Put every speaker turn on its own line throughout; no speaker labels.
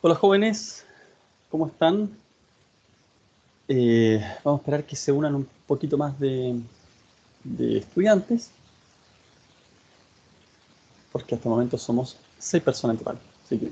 Hola jóvenes, ¿cómo están? Vamos a esperar que se unan un poquito más de estudiantes, porque hasta el momento somos 6 personas en total. Así que,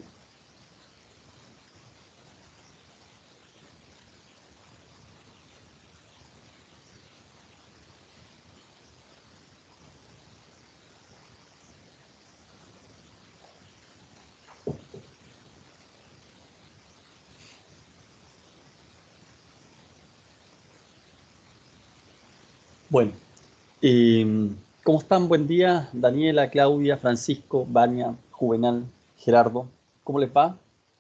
bueno, ¿cómo están? Buen día, Daniela, Claudia, Francisco, Vania, Juvenal, Gerardo. ¿Cómo les va?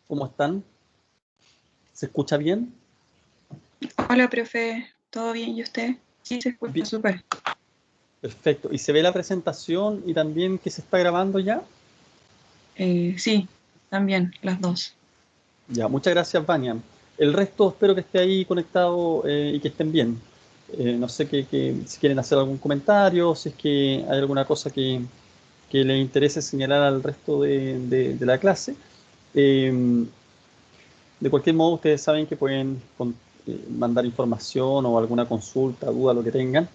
¿Cómo están? ¿Se escucha bien?
Hola, profe, ¿todo bien? ¿Y usted? Sí, se escucha
Bien,
súper.
perfecto. ¿Y se ve la presentación y también que se está grabando ya?
Sí, también, las dos.
Ya, muchas gracias, Vania. El resto espero que esté ahí conectado y que estén bien. No sé si quieren hacer algún comentario, si es que hay alguna cosa que les interese señalar al resto de la clase. Eh, de cualquier modo, ustedes saben que pueden mandar información o alguna consulta, duda, lo que tengan,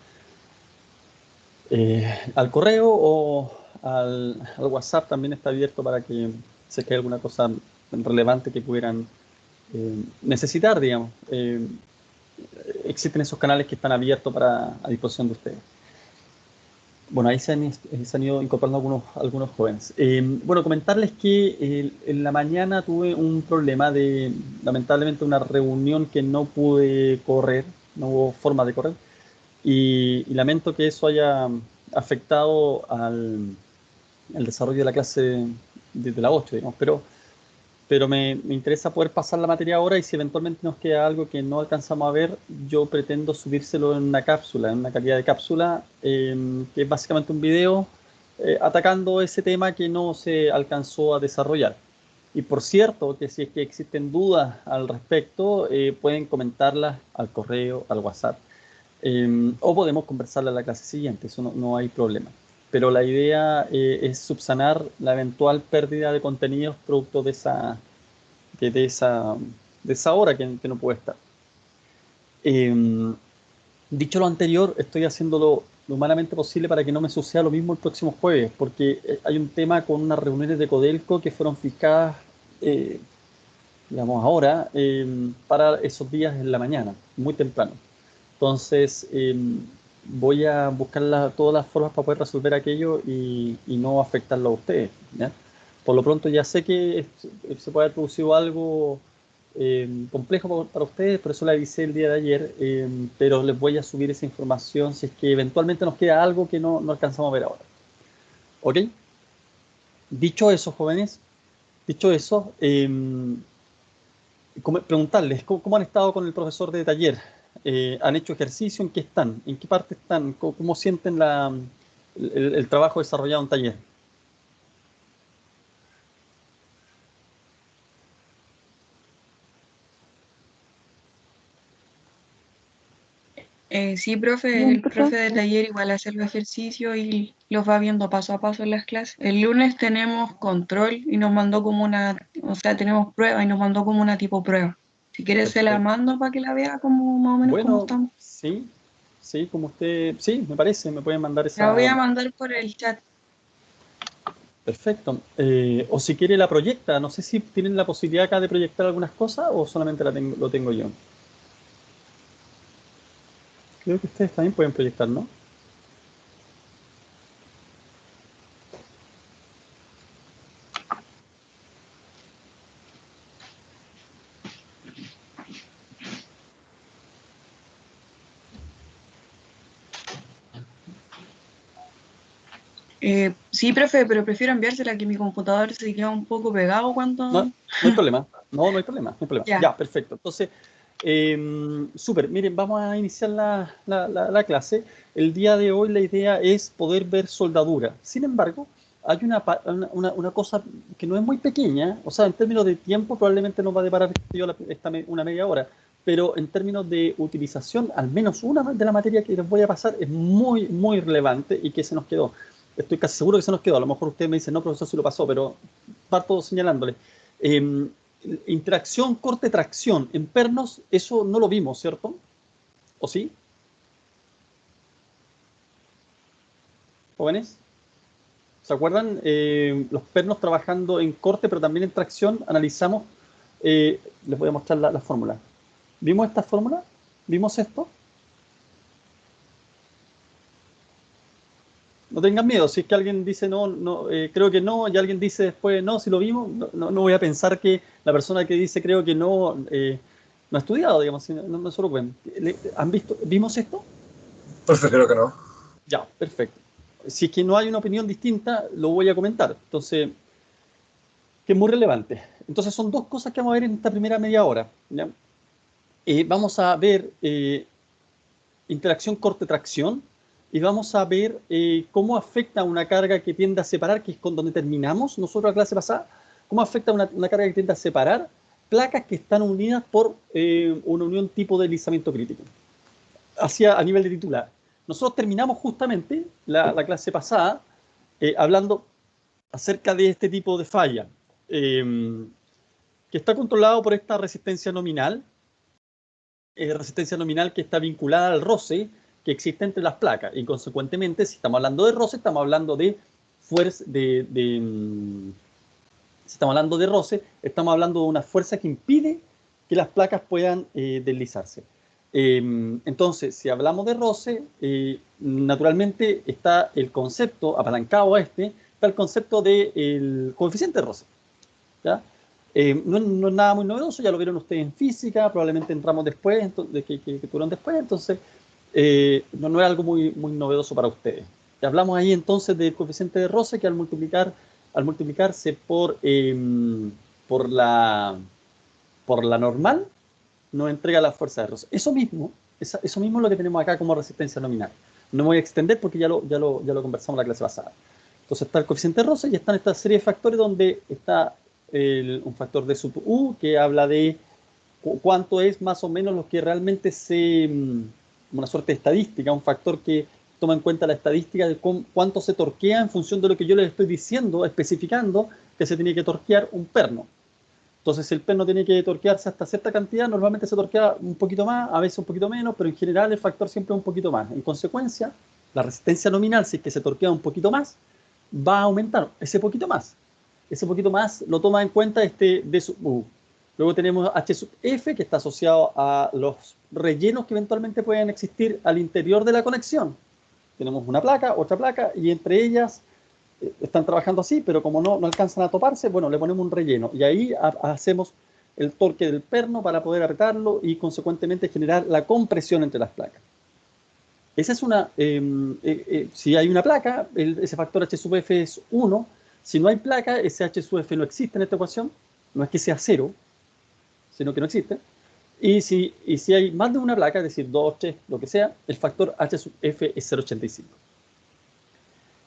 al correo o al WhatsApp también está abierto para que si es que hay alguna cosa relevante que pudieran necesitar, digamos. Existen esos canales que están abiertos a disposición de ustedes. Bueno, ahí se han ido incorporando algunos jóvenes. Bueno, comentarles que en la mañana tuve un problema lamentablemente, una reunión que no pude correr, no hubo forma de correr, y lamento que eso haya afectado al desarrollo de la clase desde la 8, digamos, pero me interesa poder pasar la materia ahora y si eventualmente nos queda algo que no alcanzamos a ver, yo pretendo subírselo en una cápsula, en una calidad de cápsula, que es básicamente un video atacando ese tema que no se alcanzó a desarrollar. Y por cierto, que si es que existen dudas al respecto, pueden comentarlas al correo, al WhatsApp, o podemos conversarla en la clase siguiente, eso no hay problema. Pero la idea es subsanar la eventual pérdida de contenidos producto de, de esa, de esa hora que no puede estar. Eh, Dicho lo anterior, estoy haciendo lo humanamente posible para que no me suceda lo mismo el próximo jueves, porque hay un tema con unas reuniones de Codelco que fueron fijadas, eh, digamos, ahora, para esos días en la mañana, muy temprano. Entonces, voy a buscar todas las formas para poder resolver aquello y no afectarlo a ustedes, ¿ya? Por lo pronto ya sé que se puede haber producido algo complejo para ustedes, por eso le avisé el día de ayer, pero les voy a subir esa información si es que eventualmente nos queda algo que no alcanzamos a ver ahora. ¿Ok? Dicho eso, jóvenes, dicho eso, preguntarles, ¿cómo han estado con el profesor de taller? ¿Han hecho ejercicio? ¿En qué están? ¿En qué parte están? ¿Cómo sienten el trabajo desarrollado en taller?
Sí, profe,
Bien,
el profe
profe.
de taller igual hace los ejercicios y los va viendo paso a paso en las clases. El lunes tenemos control y nos mandó como una, o sea, tenemos prueba y nos mandó como una tipo prueba. Si quieres se la
Perfecto.
mando para que la vea como más o menos cómo
Bueno,
estamos.
sí, sí, como usted, sí, me parece, me pueden mandar
La voy
esa.
a mandar por el chat.
Perfecto. O si quiere la proyecta, no sé si tienen la posibilidad acá de proyectar algunas cosas o solamente lo tengo yo. Creo que ustedes también pueden proyectar, ¿no?
Sí, profe, pero prefiero enviársela que mi computador se queda un poco pegado
No,
cuando...
no hay problema. No hay problema, no hay problema.
Ya.
Ya, perfecto. Entonces, súper. Miren, vamos a iniciar la clase. El día de hoy la idea es poder ver soldadura. Sin embargo, hay una cosa que no es muy pequeña, o sea, en términos de tiempo probablemente nos va a deparar una media hora, pero en términos de utilización, al menos una de la materia que les voy a pasar es muy, muy relevante y que se nos quedó. Estoy casi seguro que se nos quedó. A lo mejor usted me dice, no, profesor, sí lo pasó, pero parto señalándole. interacción corte-tracción en pernos, eso no lo vimos, ¿cierto? ¿O sí? ¿Jóvenes? ¿Se acuerdan? Los pernos trabajando en corte, pero también en tracción, analizamos, les voy a mostrar la fórmula. ¿Vimos esta fórmula? ¿Vimos esto? No tengan miedo, si es que alguien dice no, no creo que no, y alguien dice después no, si lo vimos, no voy a pensar que la persona que dice creo que no, no ha estudiado, digamos, no se lo pueden. ¿Han visto? ¿Vimos esto?
Pues creo que no.
Ya, perfecto. Si es que no hay una opinión distinta, lo voy a comentar. Entonces, que es muy relevante. Entonces, son dos cosas que vamos a ver en esta primera media hora. ¿Ya? Vamos a ver interacción corte-tracción y vamos a ver cómo afecta una carga que tiende a separar, que es con donde terminamos nosotros la clase pasada, cómo afecta una carga que tiende a separar placas que están unidas por una unión tipo de deslizamiento crítico. Hacia a nivel de titular. Nosotros terminamos justamente la clase pasada hablando acerca de este tipo de falla, que está controlado por esta resistencia nominal que está vinculada al roce que existe entre las placas. Y consecuentemente, si estamos hablando de roce, estamos hablando de fuerza, si estamos hablando de roce, estamos hablando de una fuerza que impide que las placas puedan deslizarse. Entonces, si hablamos de roce, naturalmente está el concepto, apalancado a está el concepto del coeficiente de roce. ¿Ya? No es nada muy novedoso, ya lo vieron ustedes en física, probablemente entramos después, que tuvieron después, entonces no es algo muy novedoso para ustedes. Ya hablamos ahí entonces del coeficiente de roce que al multiplicarse por la normal, nos entrega la fuerza de roce. Eso mismo es lo que tenemos acá como resistencia nominal. No me voy a extender porque ya lo conversamos en la clase pasada. Entonces está el coeficiente de roce y están esta serie de factores donde está un factor de sub U que habla de cuánto es más o menos lo que realmente una suerte de estadística, un factor que toma en cuenta la estadística de cuánto se torquea en función de lo que yo les estoy diciendo, especificando que se tiene que torquear un perno. Entonces, si el perno tiene que torquearse hasta cierta cantidad, normalmente se torquea un poquito más, a veces un poquito menos, pero en general el factor siempre es un poquito más. En consecuencia, la resistencia nominal, si es que se torquea un poquito más, va a aumentar ese poquito más. Ese poquito más lo toma en cuenta D sub U. Luego tenemos H sub F, que está asociado a los rellenos que eventualmente pueden existir al interior de la conexión. Tenemos una placa, otra placa, y entre ellas están trabajando así, pero como no alcanzan a toparse, bueno, le ponemos un relleno. Y ahí hacemos el torque del perno para poder apretarlo y consecuentemente generar la compresión entre las placas. Esa es una, si hay una placa, ese factor H sub F es 1. Si no hay placa, ese H sub F no existe en esta ecuación. No es que sea 0, sino que no existe. Y si hay más de una placa, es decir, 2, 3, lo que sea, el factor H sub F es 0,85.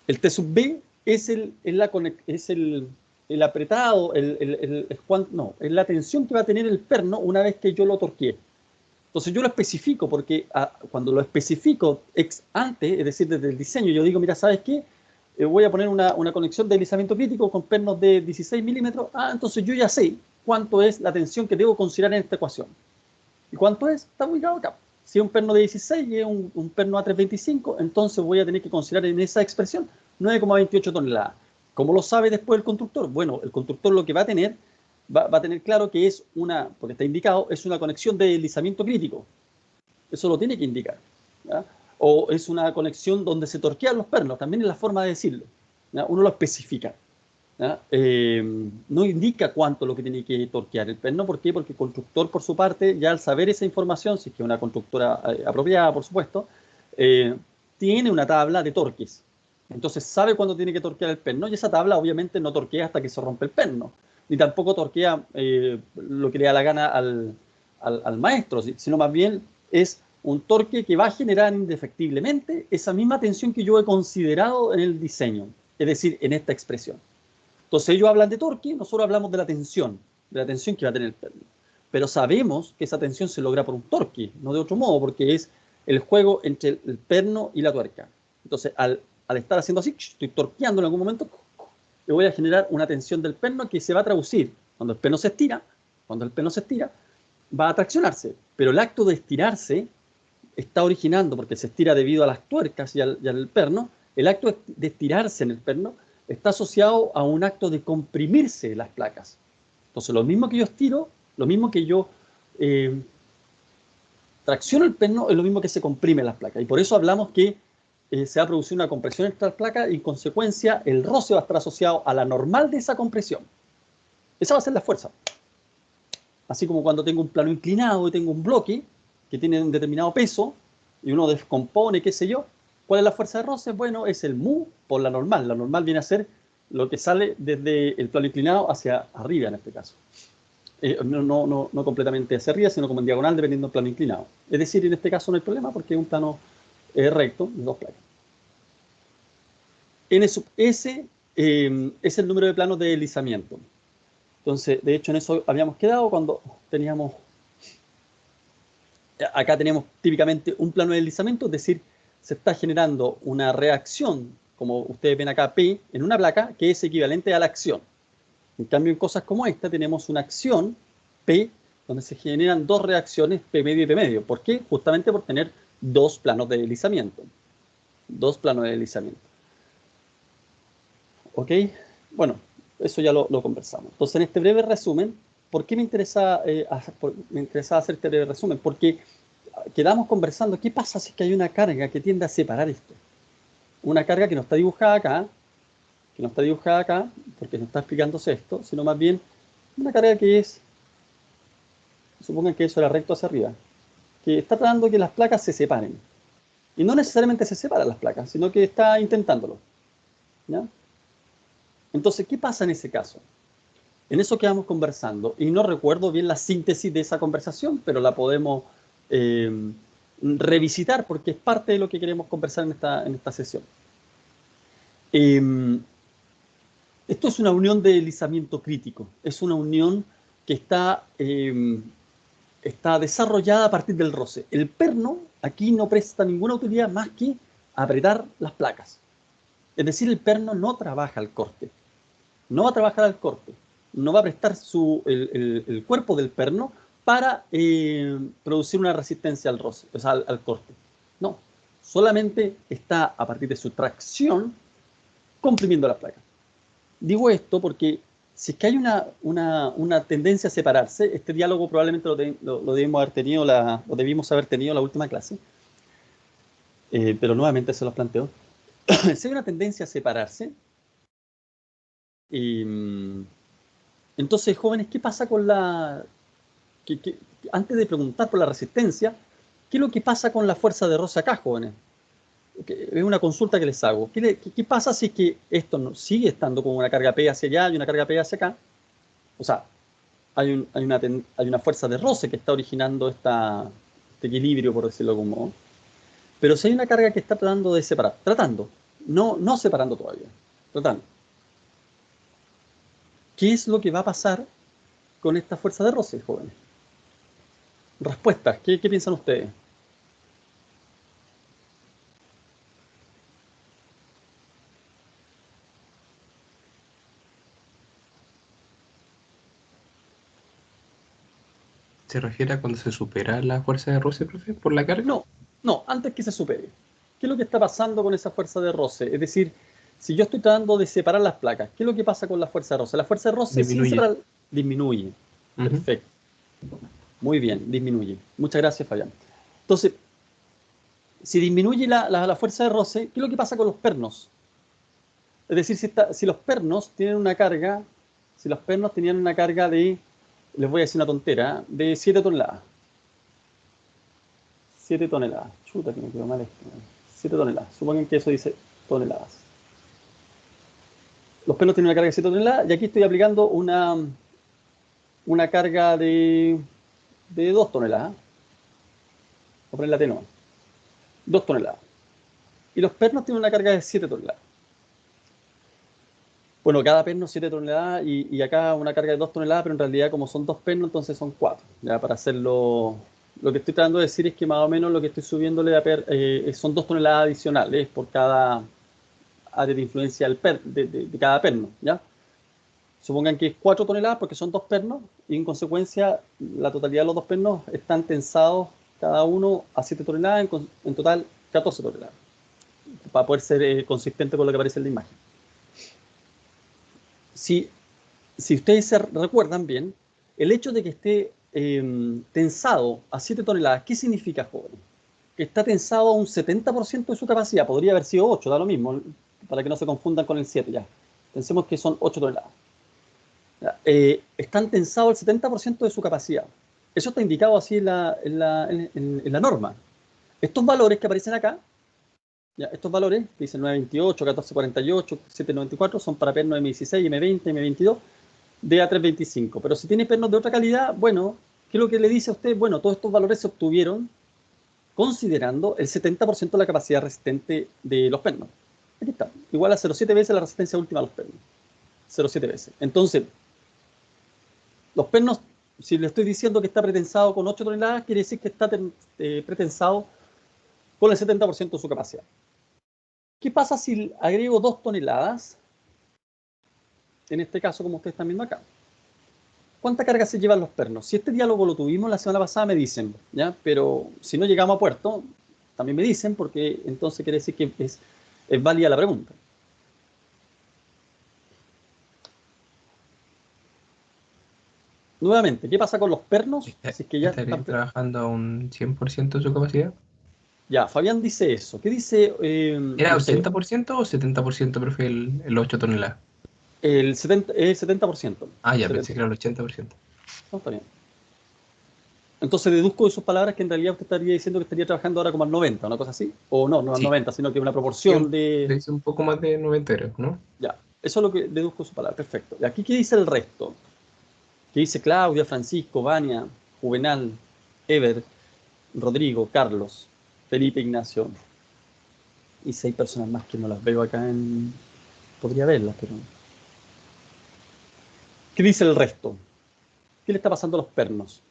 El T sub B es el apretado, es la tensión que va a tener el perno una vez que yo lo torquee. Entonces yo lo especifico porque cuando lo especifico ex ante, es decir, desde el diseño, yo digo, mira, ¿sabes qué? Voy a poner una conexión de deslizamiento crítico con pernos de 16 milímetros. Entonces yo ya sé cuánto es la tensión que debo considerar en esta ecuación. ¿Y cuánto es? Está ubicado acá. Si es un perno de 16 y es un perno A325, entonces voy a tener que considerar en esa expresión 9,28 toneladas. ¿Cómo lo sabe después el constructor? Bueno, el constructor lo que va a tener claro que es porque está indicado, es una conexión de deslizamiento crítico. Eso lo tiene que indicar. ¿Ya? O es una conexión donde se torquean los pernos, también es la forma de decirlo. ¿Ya? Uno lo especifica. No indica cuánto lo que tiene que torquear el perno. ¿Por qué? Porque el constructor, por su parte, ya al saber esa información, si es que es una constructora apropiada, por supuesto, tiene una tabla de torques. Entonces sabe cuándo tiene que torquear el perno y esa tabla obviamente no torquea hasta que se rompe el perno. Ni tampoco torquea lo que le da la gana al maestro, sino más bien es un torque que va a generar indefectiblemente esa misma tensión que yo he considerado en el diseño, es decir, en esta expresión. Entonces ellos hablan de torque, nosotros hablamos de la tensión que va a tener el perno. Pero sabemos que esa tensión se logra por un torque, no de otro modo, porque es el juego entre el perno y la tuerca. Entonces, al estar haciendo así, estoy torqueando en algún momento, le voy a generar una tensión del perno que se va a traducir, cuando el perno se estira, Cuando el perno se estira, va a traccionarse, pero el acto de estirarse está originando, porque se estira debido a las tuercas y al perno, el acto de estirarse en el perno está asociado a un acto de comprimirse las placas. Entonces, lo mismo que yo estiro, lo mismo que yo tracciono el perno, es lo mismo que se comprime las placas. Y por eso hablamos que se va a producir una compresión entre las placas y en consecuencia el roce va a estar asociado a la normal de esa compresión. Esa va a ser la fuerza. Así como cuando tengo un plano inclinado y tengo un bloque que tiene un determinado peso y uno descompone, qué sé yo, ¿cuál es la fuerza de roce? Bueno, es el mu por la normal. La normal viene a ser lo que sale desde el plano inclinado hacia arriba en este caso. No completamente hacia arriba, sino como en diagonal dependiendo del plano inclinado. Es decir, en este caso no hay problema porque es un plano recto de dos placas. N sub S es el número de planos de deslizamiento. Entonces, de hecho, en eso habíamos quedado cuando teníamos... Acá tenemos típicamente un plano de deslizamiento, es decir, se está generando una reacción, como ustedes ven acá, P, en una placa, que es equivalente a la acción. En cambio, en cosas como esta tenemos una acción, P, donde se generan dos reacciones, P medio y P medio. ¿Por qué? Justamente por tener dos planos de deslizamiento. Dos planos de deslizamiento. ¿Ok? Bueno, eso ya lo conversamos. Entonces, en este breve resumen, ¿por qué me interesa hacer este breve resumen? Porque quedamos conversando, ¿qué pasa si es que hay una carga que tiende a separar esto? Una carga que no está dibujada acá, porque no está explicándose esto, sino más bien una carga que es, supongan que eso era recto hacia arriba, que está tratando que las placas se separen. Y no necesariamente se separan las placas, sino que está intentándolo. ¿Ya? Entonces, ¿qué pasa en ese caso? En eso quedamos conversando, y no recuerdo bien la síntesis de esa conversación, pero la podemos revisitar porque es parte de lo que queremos conversar en esta sesión. Esto es una unión de deslizamiento crítico, es una unión que está desarrollada a partir del roce. El perno aquí no presta ninguna utilidad más que apretar las placas. Es decir, el perno no trabaja al corte, no va a trabajar al corte, no va a prestar el cuerpo del perno para producir una resistencia al roce, o sea, al corte. No, solamente está a partir de su tracción comprimiendo la placa. Digo esto porque si es que hay una tendencia a separarse, este diálogo probablemente lo debimos haber tenido en la última clase, pero nuevamente se los planteo. Si hay una tendencia a separarse, entonces, jóvenes, ¿qué pasa con antes de preguntar por la resistencia, ¿qué es lo que pasa con la fuerza de roce acá, jóvenes? Es una consulta que les hago. ¿Qué pasa si es que esto sigue estando con una carga P hacia allá y una carga P hacia acá? O sea, hay una fuerza de roce que está originando este equilibrio, por decirlo de algún modo. Pero si hay una carga que está tratando de separar, no separando todavía, tratando. ¿Qué es lo que va a pasar con esta fuerza de roce, jóvenes? Respuestas, ¿qué piensan ustedes?
¿Se refiere a cuando se supera la fuerza de roce, profe, por la carga?
No, antes que se supere. ¿Qué es lo que está pasando con esa fuerza de roce? Es decir, si yo estoy tratando de separar las placas, ¿qué es lo que pasa con la fuerza de roce? La fuerza de roce disminuye. Perfecto. Muy bien, disminuye. Muchas gracias, Fabián. Entonces, si disminuye la fuerza de roce, ¿qué es lo que pasa con los pernos? Es decir, si los pernos tienen una carga, si los pernos tenían una carga de, les voy a decir una tontera, de 7 toneladas. 7 toneladas. Chuta, que me quedó mal esto. 7 toneladas. Supongan que eso dice toneladas. Los pernos tienen una carga de 7 toneladas y aquí estoy aplicando una carga de 2 toneladas. Voy a poner la T nomás. 2 toneladas. Y los pernos tienen una carga de 7 toneladas. Bueno, cada perno 7 toneladas y acá una carga de 2 toneladas, pero en realidad como son 2 pernos, entonces son 4. Ya para hacerlo, lo que estoy tratando de decir es que más o menos lo que estoy subiéndole son 2 toneladas adicionales por cada área de influencia de cada perno, ¿ya? Supongan que es 4 toneladas porque son 2 pernos y en consecuencia la totalidad de los 2 pernos están tensados cada uno a 7 toneladas, en total 14 toneladas, para poder ser consistente con lo que aparece en la imagen. Si ustedes se recuerdan bien, el hecho de que esté tensado a 7 toneladas, ¿qué significa, jóvenes? Que está tensado a un 70% de su capacidad, podría haber sido 8, da lo mismo, para que no se confundan con el 7 ya. Pensemos que son 8 toneladas. Están tensados el 70% de su capacidad. Eso está indicado así en la norma. Estos valores que aparecen acá, ya, estos valores que dicen 928, 1448, 794, son para pernos M16, M20, M22, de A325. Pero si tiene pernos de otra calidad, bueno, ¿qué es lo que le dice a usted? Bueno, todos estos valores se obtuvieron considerando el 70% de la capacidad resistente de los pernos. Aquí está, igual a 0,7 veces la resistencia última de los pernos. 0,7 veces. Entonces, los pernos, si le estoy diciendo que está pretensado con 8 toneladas, quiere decir que está pretensado con el 70% de su capacidad. ¿Qué pasa si agrego 2 toneladas? En este caso, como ustedes están viendo acá. ¿Cuánta carga se llevan los pernos? Si este diálogo lo tuvimos la semana pasada, me dicen, ¿ya? Pero si no llegamos a puerto, también me dicen, porque entonces quiere decir que es válida la pregunta. Nuevamente, ¿qué pasa con los pernos? Si es que ya
¿Estarían trabajando a un 100% de su capacidad?
Ya, Fabián dice eso. ¿Qué dice?
¿Era
No sé,
80% o 70%, profe, el 8 toneladas?
el 70%.
Ah, ya,
70.
pensé que era el 80%.
No, está bien. Entonces deduzco de sus palabras que en realidad usted estaría diciendo que estaría trabajando ahora como al 90, una cosa así. O no, no al
Sí,
90, sino que una
sí,
proporción de...
le hice un poco más de 90 euros, ¿no?
Ya, eso es lo que deduzco de sus palabras. Perfecto. Y aquí, ¿qué dice el resto? ¿Qué dice Claudia, Francisco, Vania, Juvenal, Ever, Rodrigo, Carlos, Felipe, Ignacio? Y 6 personas más que no las veo acá en... Podría verlas, pero... ¿Qué dice el resto? ¿Qué le está pasando a los pernos?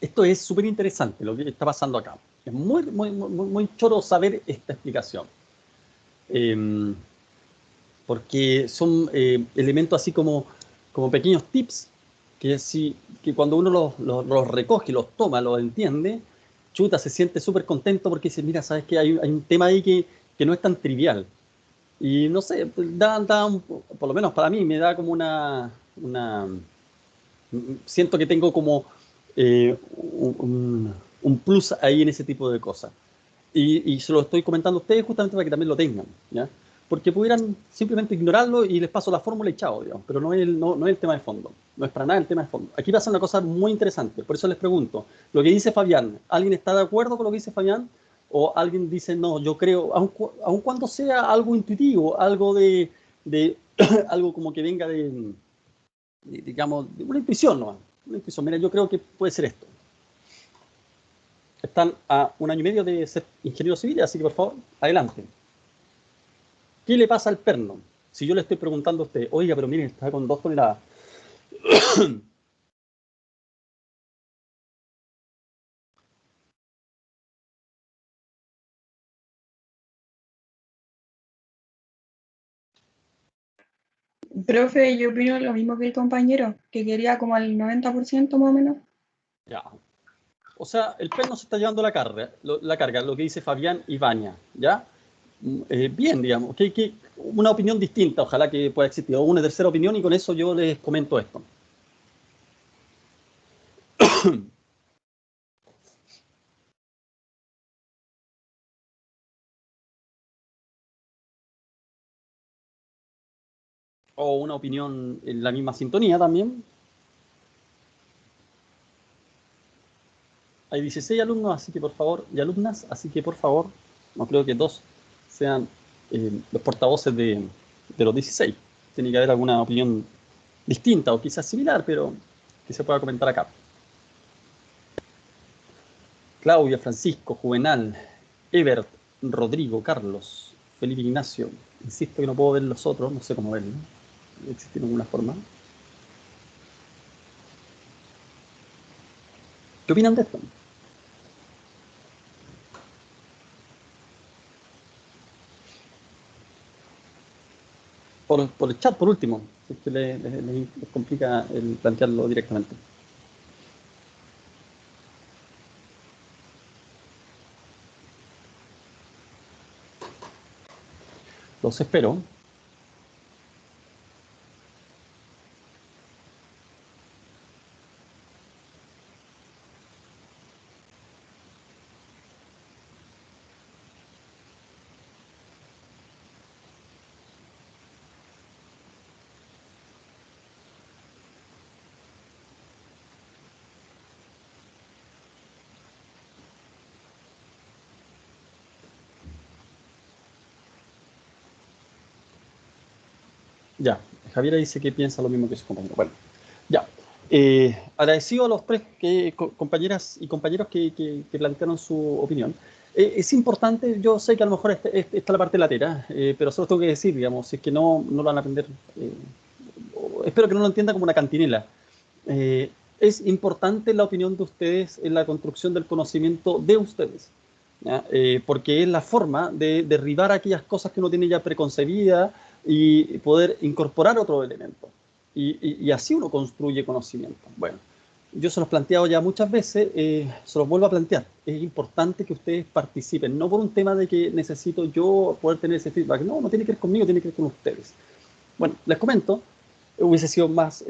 Esto es súper interesante lo que está pasando acá. Es muy choro saber esta explicación. Eh, porque son elementos así como pequeños tips que cuando uno los recoge, los toma, los entiende, chuta, se siente súper contento porque dice, mira, sabes que hay un tema ahí que no es tan trivial. Y no sé, por lo menos para mí me da como siento que tengo como un plus ahí en ese tipo de cosas. Y se lo estoy comentando a ustedes justamente para que también lo tengan, ¿ya? Porque pudieran simplemente ignorarlo y les paso la fórmula y chao, digamos, pero no es el tema de fondo, no es para nada el tema de fondo. Aquí pasa una cosa muy interesante, por eso les pregunto, lo que dice Fabián, ¿alguien está de acuerdo con lo que dice Fabián? ¿O alguien dice, no, yo creo, aun cuando sea algo intuitivo, algo de algo como que venga digamos, de una intuición, ¿no? Una intuición, mira, yo creo que puede ser esto. Están a 1 año y medio de ser ingenieros civiles, así que por favor, adelante. ¿Qué le pasa al perno? Si yo le estoy preguntando a usted, oiga, pero miren, está con 2 toneladas.
Profe, yo opino lo mismo que el compañero, que quería como al 90% más o menos.
Ya. O sea, el perno se está llevando la carga, lo que dice Fabián y Vania, ¿ya? Bien, digamos, una opinión distinta, ojalá que pueda existir, o una tercera opinión, y con eso yo les comento esto. O una opinión en la misma sintonía también. Hay 16 alumnos, así que por favor, y alumnas, así que por favor, no creo que 2 sean los portavoces de los 16. Tiene que haber alguna opinión distinta o quizás similar, pero que se pueda comentar acá. Claudia, Francisco, Juvenal, Ebert, Rodrigo, Carlos, Felipe, Ignacio. Insisto que no puedo ver los otros, no sé cómo verlo. ¿Existe alguna forma? ¿Qué opinan de esto? por el chat, por último, si es que les complica el plantearlo directamente. Los espero. Ya, Javiera dice que piensa lo mismo que su compañero. Bueno, ya. Agradecido a los tres compañeras y compañeros que plantearon su opinión. Es importante, yo sé que a lo mejor está la parte latera, pero solo tengo que decir, digamos, si es que no lo van a aprender, espero que no lo entiendan como una cantinela. Es importante la opinión de ustedes en la construcción del conocimiento de ustedes, ¿ya? Porque es la forma de derribar aquellas cosas que uno tiene ya preconcebidas y poder incorporar otro elemento. Y así uno construye conocimiento. Bueno, yo se los he planteado ya muchas veces, se los vuelvo a plantear. Es importante que ustedes participen, no por un tema de que necesito yo poder tener ese feedback. No, no tiene que ver conmigo, tiene que ver con ustedes. Bueno, les comento, hubiese sido más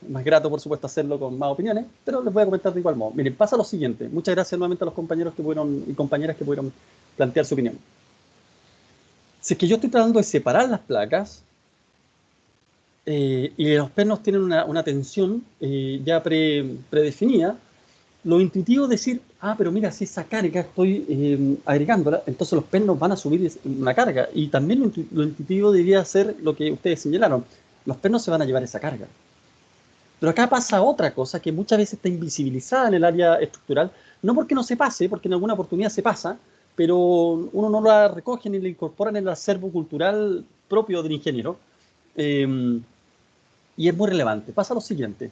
grato, por supuesto, hacerlo con más opiniones, pero les voy a comentar de igual modo. Miren, pasa lo siguiente. Muchas gracias nuevamente a los compañeros y compañeras que pudieron plantear su opinión. Si es que yo estoy tratando de separar las placas y los pernos tienen una tensión ya predefinida, lo intuitivo es decir, pero mira, si esa carga estoy agregándola, entonces los pernos van a subir una carga. Y también lo intuitivo debería ser lo que ustedes señalaron. Los pernos se van a llevar esa carga. Pero acá pasa otra cosa que muchas veces está invisibilizada en el área estructural, no porque no se pase, porque en alguna oportunidad se pasa, pero uno no la recoge ni la incorpora en el acervo cultural propio del ingeniero. Y es muy relevante. Pasa lo siguiente.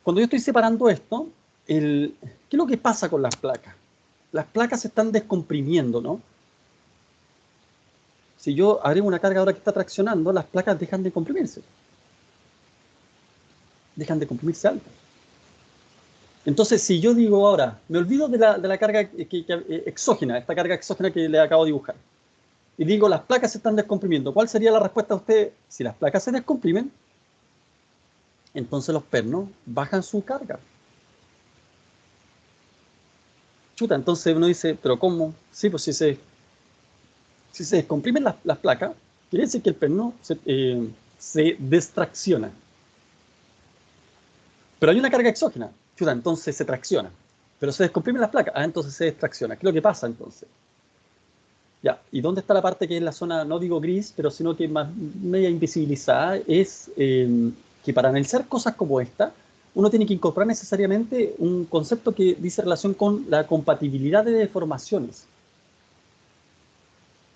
Cuando yo estoy separando esto, ¿qué es lo que pasa con las placas? Las placas se están descomprimiendo, ¿no? Si yo agrego una carga ahora que está traccionando, las placas dejan de comprimirse. Dejan de comprimirse algo. Entonces, si yo digo ahora, me olvido de la carga exógena, esta carga exógena que le acabo de dibujar, y digo, las placas se están descomprimiendo, ¿cuál sería la respuesta a usted? Si las placas se descomprimen, entonces los pernos bajan su carga. Chuta, entonces uno dice, ¿pero cómo? Sí, pues si se descomprimen las placas, quiere decir que el perno se destracciona. Pero hay una carga exógena, chuta, entonces se tracciona. Pero se descomprimen las placas, entonces se destracciona. ¿Qué es lo que pasa entonces? Ya, ¿y dónde está la parte que es la zona, no digo gris, pero sino que más media invisibilizada? Es que para analizar cosas como esta, uno tiene que incorporar necesariamente un concepto que dice relación con la compatibilidad de deformaciones.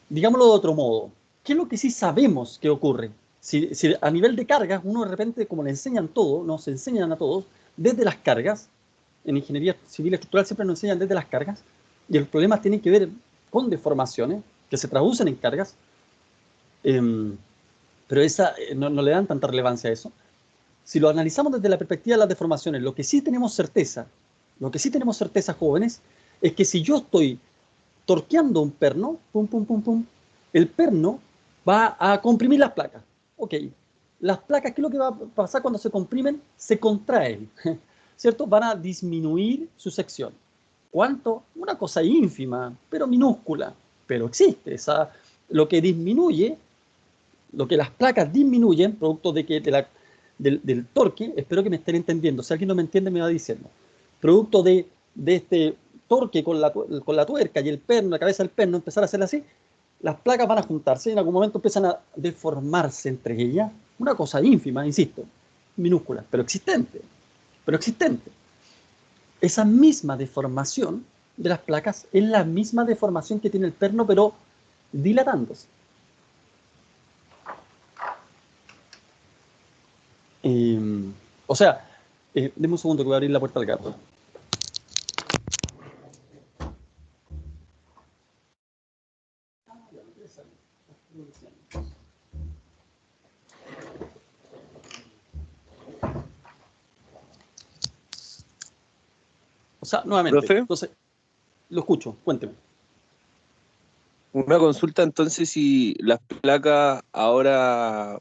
Digámoslo de otro modo, ¿qué es lo que sí sabemos que ocurre? Si a nivel de cargas, uno de repente, como le enseñan todo, nos enseñan a todos, desde las cargas, en ingeniería civil estructural siempre nos enseñan desde las cargas, y los problemas tienen que ver con deformaciones que se traducen en cargas, pero no le dan tanta relevancia a eso. Si lo analizamos desde la perspectiva de las deformaciones, lo que sí tenemos certeza, jóvenes, es que si yo estoy torqueando un perno, pum, pum, pum, pum, el perno va a comprimir las placas. Ok, las placas, ¿qué es lo que va a pasar cuando se comprimen? Se contraen, ¿cierto? Van a disminuir su sección. ¿Cuánto? Una cosa ínfima, pero minúscula, pero existe. Lo que disminuye, lo que las placas disminuyen, producto del torque, espero que me estén entendiendo. Si alguien no me entiende, me va diciendo. Producto de este torque con la tuerca y el perno, la cabeza del perno, empezar a hacerla así, las placas van a juntarse y en algún momento empiezan a deformarse entre ellas. Una cosa ínfima, insisto, minúscula, pero existente. Pero existente. Esa misma deformación de las placas es la misma deformación que tiene el perno, pero dilatándose. O sea, denme un segundo que voy a abrir la puerta al gato. sea, nuevamente,
¿Profe?
entonces, lo escucho, cuénteme.
Una consulta entonces, si las placas ahora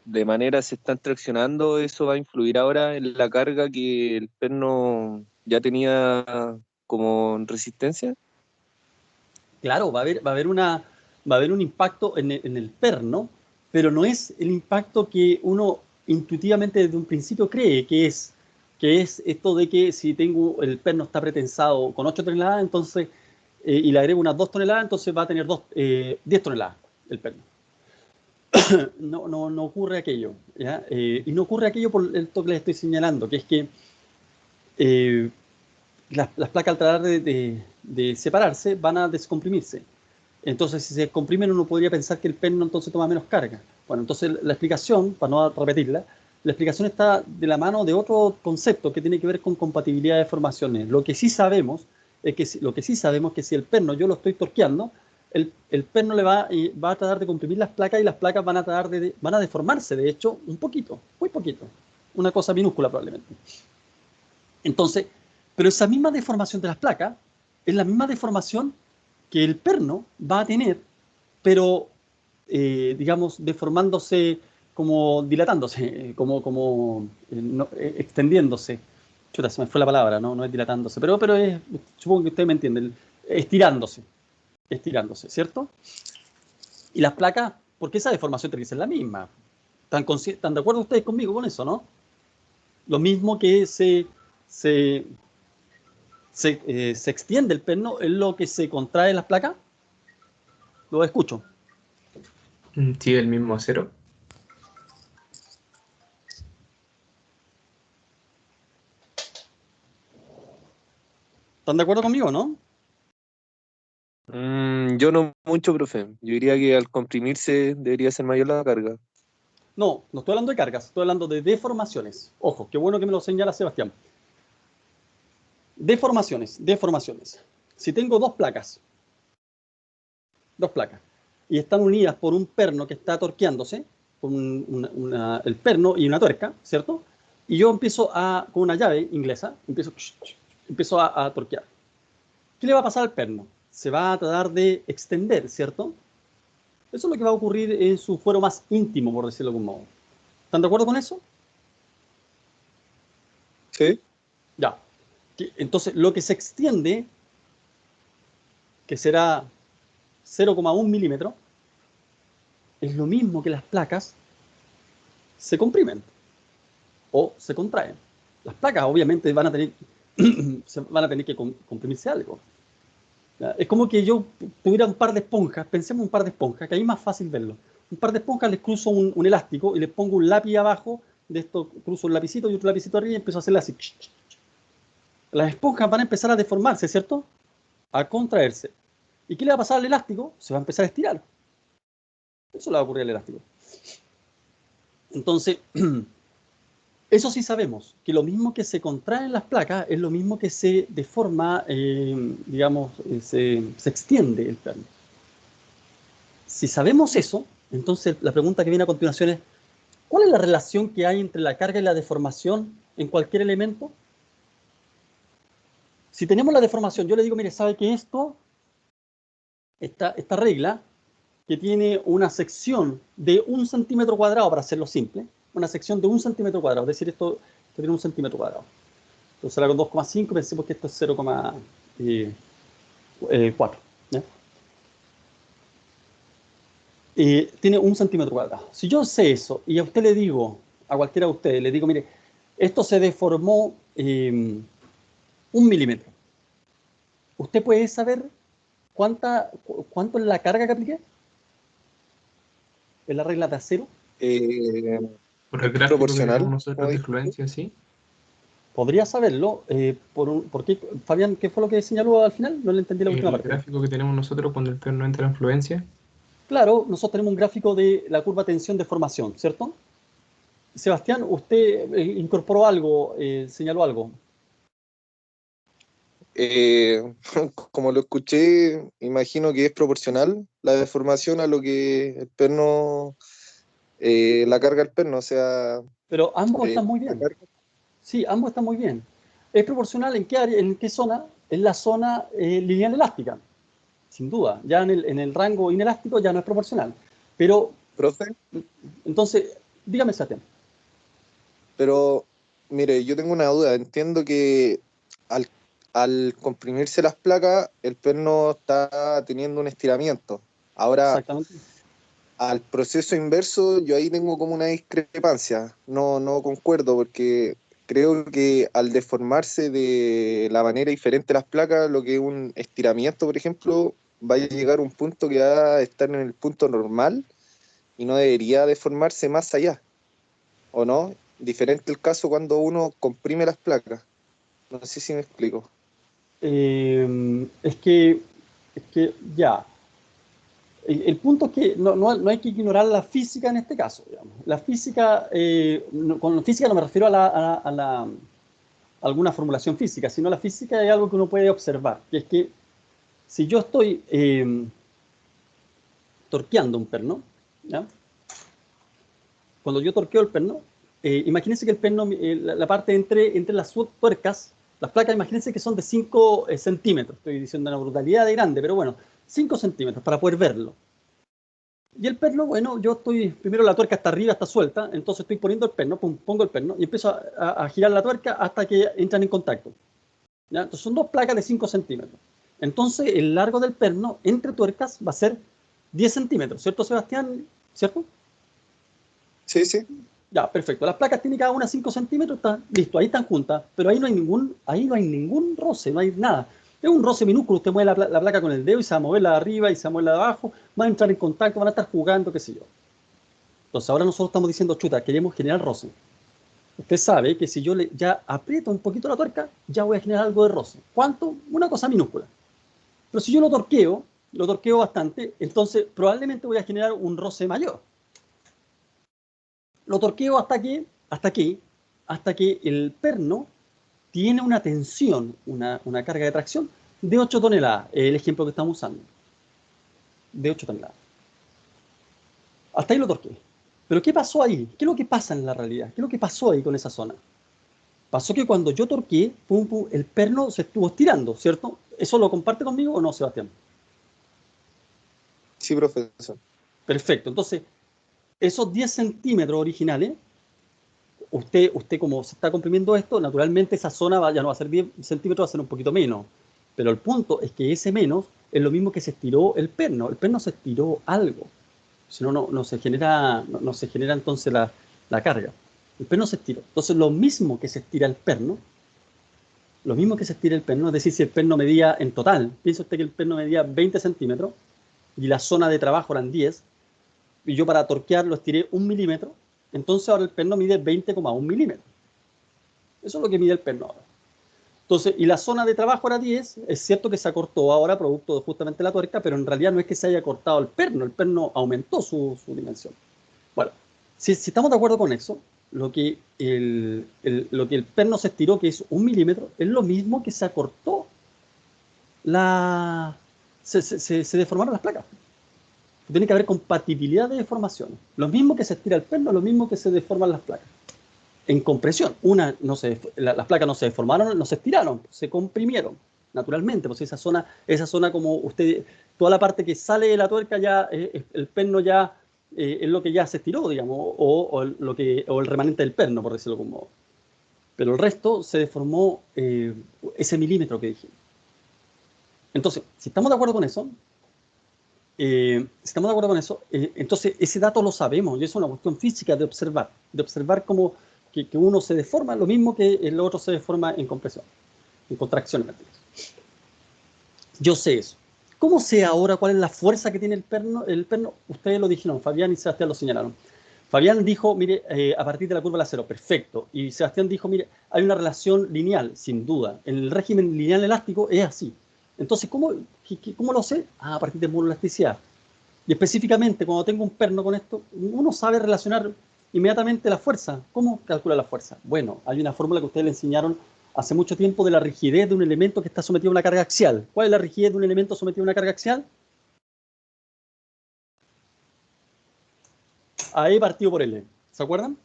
de manera se están traccionando, ¿eso va a influir ahora en la carga que el perno ya tenía como resistencia?
Claro, va a haber un impacto en el perno, pero no es el impacto que uno intuitivamente desde un principio cree que es esto de que si tengo el perno está pretensado con 8 toneladas, entonces, y le agrego unas 2 toneladas, entonces va a tener 10 toneladas el perno. No ocurre aquello, ¿ya? Y no ocurre aquello por esto que les estoy señalando, que es que eh, las placas al tratar de separarse van a descomprimirse. Entonces, si se descomprimen, uno podría pensar que el perno entonces toma menos carga. Bueno, entonces la explicación, para no repetirla, la explicación está de la mano de otro concepto que tiene que ver con compatibilidad de formaciones. Lo que sí sabemos es que si el perno yo lo estoy torqueando, el perno va a tratar de comprimir las placas y las placas van a deformarse, de hecho, un poquito, muy poquito. Una cosa minúscula probablemente. Entonces, pero esa misma deformación de las placas es la misma deformación que el perno va a tener, pero, digamos, deformándose como dilatándose, extendiéndose. Chuta, se me fue la palabra, no es dilatándose, pero supongo que ustedes me entienden, estirándose, ¿cierto? Y las placas, porque esa deformación tiene que ser la misma. ¿Están de acuerdo ustedes conmigo con eso, no? Lo mismo que se extiende el perno es lo que se contrae las placas. Lo escucho.
Sí, el mismo acero.
¿Están de acuerdo conmigo, no?
Yo no mucho, profe. Yo diría que al comprimirse debería ser mayor la carga.
No estoy hablando de cargas, estoy hablando de deformaciones. Ojo, qué bueno que me lo señala Sebastián. Deformaciones. Si tengo dos placas, y están unidas por un perno que está torqueándose, con el perno y una tuerca, ¿cierto? Y yo con una llave inglesa, empiezo a torquear. ¿Qué le va a pasar al perno? Se va a tratar de extender, ¿cierto? Eso es lo que va a ocurrir en su fuero más íntimo, por decirlo de algún modo. ¿Están de acuerdo con eso?
¿Sí?
Ya. Entonces, lo que se extiende, que será 0,1 milímetro, es lo mismo que las placas se comprimen o se contraen. Las placas obviamente van a tener que comprimirse algo. ¿Ya? Es como que yo tuviera un par de esponjas, pensemos un par de esponjas, que ahí es más fácil verlo. Un par de esponjas, les cruzo un elástico y les pongo un lápiz abajo, de esto cruzo un lapicito y otro lapicito arriba y empiezo a hacerle así. Las esponjas van a empezar a deformarse, ¿cierto? A contraerse. ¿Y qué le va a pasar al elástico? Se va a empezar a estirar. Eso le va a ocurrir al elástico. Entonces, eso sí sabemos, que lo mismo que se contrae en las placas es lo mismo que se deforma, digamos, se extiende el perno. Si sabemos eso, entonces la pregunta que viene a continuación es, ¿cuál es la relación que hay entre la carga y la deformación en cualquier elemento? Si tenemos la deformación, yo le digo, mire, ¿sabe que esta regla, que tiene una sección de 1 centímetro cuadrado, para hacerlo simple, una sección de 1 centímetro cuadrado, es decir, esto tiene 1 centímetro cuadrado. Entonces ahora con 2,5 pensemos que esto es 0,4. Tiene 1 centímetro cuadrado. Si yo sé eso y a usted le digo, a cualquiera de ustedes, le digo, mire, esto se deformó 1 milímetro. ¿Usted puede saber cuánto es la carga que apliqué? ¿Es la regla de acero?
Por el
¿Es
gráfico que
proporcional?
tenemos nosotros de influencia, sí.
Podría saberlo. ¿Por qué, Fabián, qué fue lo que señaló al final? No le entendí la última
El
parte.
gráfico que tenemos nosotros cuando el perno entra en influencia.
Claro, nosotros tenemos un gráfico de la curva tensión-deformación, ¿cierto? Sebastián, usted incorporó algo, señaló algo.
Como lo escuché, imagino que es proporcional la deformación a lo que el perno, la carga del perno, o sea,
Pero ambos están muy
la
bien.
carga.
Sí, ambos están muy bien. ¿Es proporcional en qué área, en qué zona? En la zona lineal elástica, sin duda. Ya en el rango inelástico ya no es proporcional. Pero,
Profe,
entonces, dígame, Sebastián.
pero mire, yo tengo una duda. Entiendo que al, al comprimirse las placas, el perno está teniendo un estiramiento. Ahora,
Exactamente.
al proceso inverso, yo ahí tengo como una discrepancia. No concuerdo porque creo que al deformarse de la manera diferente las placas, lo que es un estiramiento, por ejemplo, va a llegar a un punto que va a estar en el punto normal y no debería deformarse más allá, ¿o no? Diferente el caso cuando uno comprime las placas. No sé si me explico.
Es que ya. El punto es que no hay que ignorar la física en este caso, digamos. La física, con física no me refiero a alguna formulación física, sino la física es algo que uno puede observar, que es que si yo estoy torqueando un perno, ¿ya? Cuando yo torqueo el perno, imagínense que el perno, la parte entre las tuercas, las placas, imagínense que son de 5 centímetros, estoy diciendo una brutalidad de grande, pero bueno, 5 centímetros para poder verlo. Y el perno, bueno, yo estoy, primero la tuerca está arriba, está suelta, entonces estoy poniendo el perno, pum, pongo el perno y empiezo a girar la tuerca hasta que entran en contacto. ¿Ya? Entonces son dos placas de 5 centímetros. Entonces el largo del perno entre tuercas va a ser 10 centímetros, ¿cierto, Sebastián? ¿Cierto?
Sí, sí.
Ya, perfecto. Las placas tienen cada una 5 centímetros, está listo, ahí están juntas, pero ahí no hay ningún roce, no hay nada. Es un roce minúsculo, usted mueve la placa con el dedo y se va a mover la de arriba y se va a mover la de abajo, van a entrar en contacto, van a estar jugando, qué sé yo. Entonces ahora nosotros estamos diciendo, chuta, queremos generar roce. Usted sabe que si yo ya aprieto un poquito la tuerca, ya voy a generar algo de roce. ¿Cuánto? Una cosa minúscula. Pero si yo lo torqueo bastante, entonces probablemente voy a generar un roce mayor. Lo torqueo hasta que el perno tiene una tensión, una carga de tracción de 8 toneladas, el ejemplo que estamos usando, de 8 toneladas. Hasta ahí lo torqué. Pero ¿qué pasó ahí? ¿Qué es lo que pasa en la realidad? ¿Qué es lo que pasó ahí con esa zona? Pasó que cuando yo torqué, pum, pum, el perno se estuvo estirando, ¿cierto? ¿Eso lo comparte conmigo o no, Sebastián?
Sí, profesor.
Perfecto. Entonces, esos 10 centímetros originales, usted como se está comprimiendo esto, naturalmente esa zona ya no va a ser 10 centímetros, va a ser un poquito menos. Pero el punto es que ese menos es lo mismo que se estiró el perno. El perno se estiró algo. Si no, no se genera entonces la carga. El perno se estiró. Entonces, lo mismo que se estira el perno, es decir, si el perno medía en total, piensa usted que el perno medía 20 centímetros y la zona de trabajo eran 10, y yo para torquear lo estiré 1 milímetro, entonces ahora el perno mide 20,1 milímetros. Eso es lo que mide el perno ahora. Entonces, y la zona de trabajo era 10, es cierto que se acortó ahora producto de justamente la tuerca, pero en realidad no es que se haya cortado el perno aumentó su dimensión. Bueno, si estamos de acuerdo con eso, lo que el perno se estiró, que es 1 milímetro, es lo mismo que se acortó se deformaron las placas. Tiene que haber compatibilidad de deformaciones. Lo mismo que se estira el perno, lo mismo que se deforman las placas. En compresión, las placas no se deformaron, no se estiraron, se comprimieron naturalmente, pues esa zona como usted, toda la parte que sale de la tuerca ya, el perno ya es lo que ya se estiró, digamos, o el remanente del perno, por decirlo como modo. Pero el resto se deformó ese milímetro que dijimos. Entonces, si estamos de acuerdo con eso, entonces ese dato lo sabemos y es una cuestión física de observar cómo que uno se deforma, lo mismo que el otro se deforma en compresión, en contracción. Yo sé eso. ¿Cómo sé ahora cuál es la fuerza que tiene el perno? El perno, ustedes lo dijeron, Fabián y Sebastián lo señalaron. Fabián dijo, mire, a partir de la curva del acero, perfecto. Y Sebastián dijo, mire, hay una relación lineal, sin duda. En el régimen lineal elástico es así. Entonces, ¿cómo lo sé? A partir de monoelasticidad. Y específicamente, cuando tengo un perno con esto, uno sabe relacionar inmediatamente la fuerza. ¿Cómo calcula la fuerza? Bueno, hay una fórmula que ustedes le enseñaron hace mucho tiempo de la rigidez de un elemento que está sometido a una carga axial. ¿Cuál es la rigidez de un elemento sometido a una carga axial? A E partido por L. ¿Se acuerdan?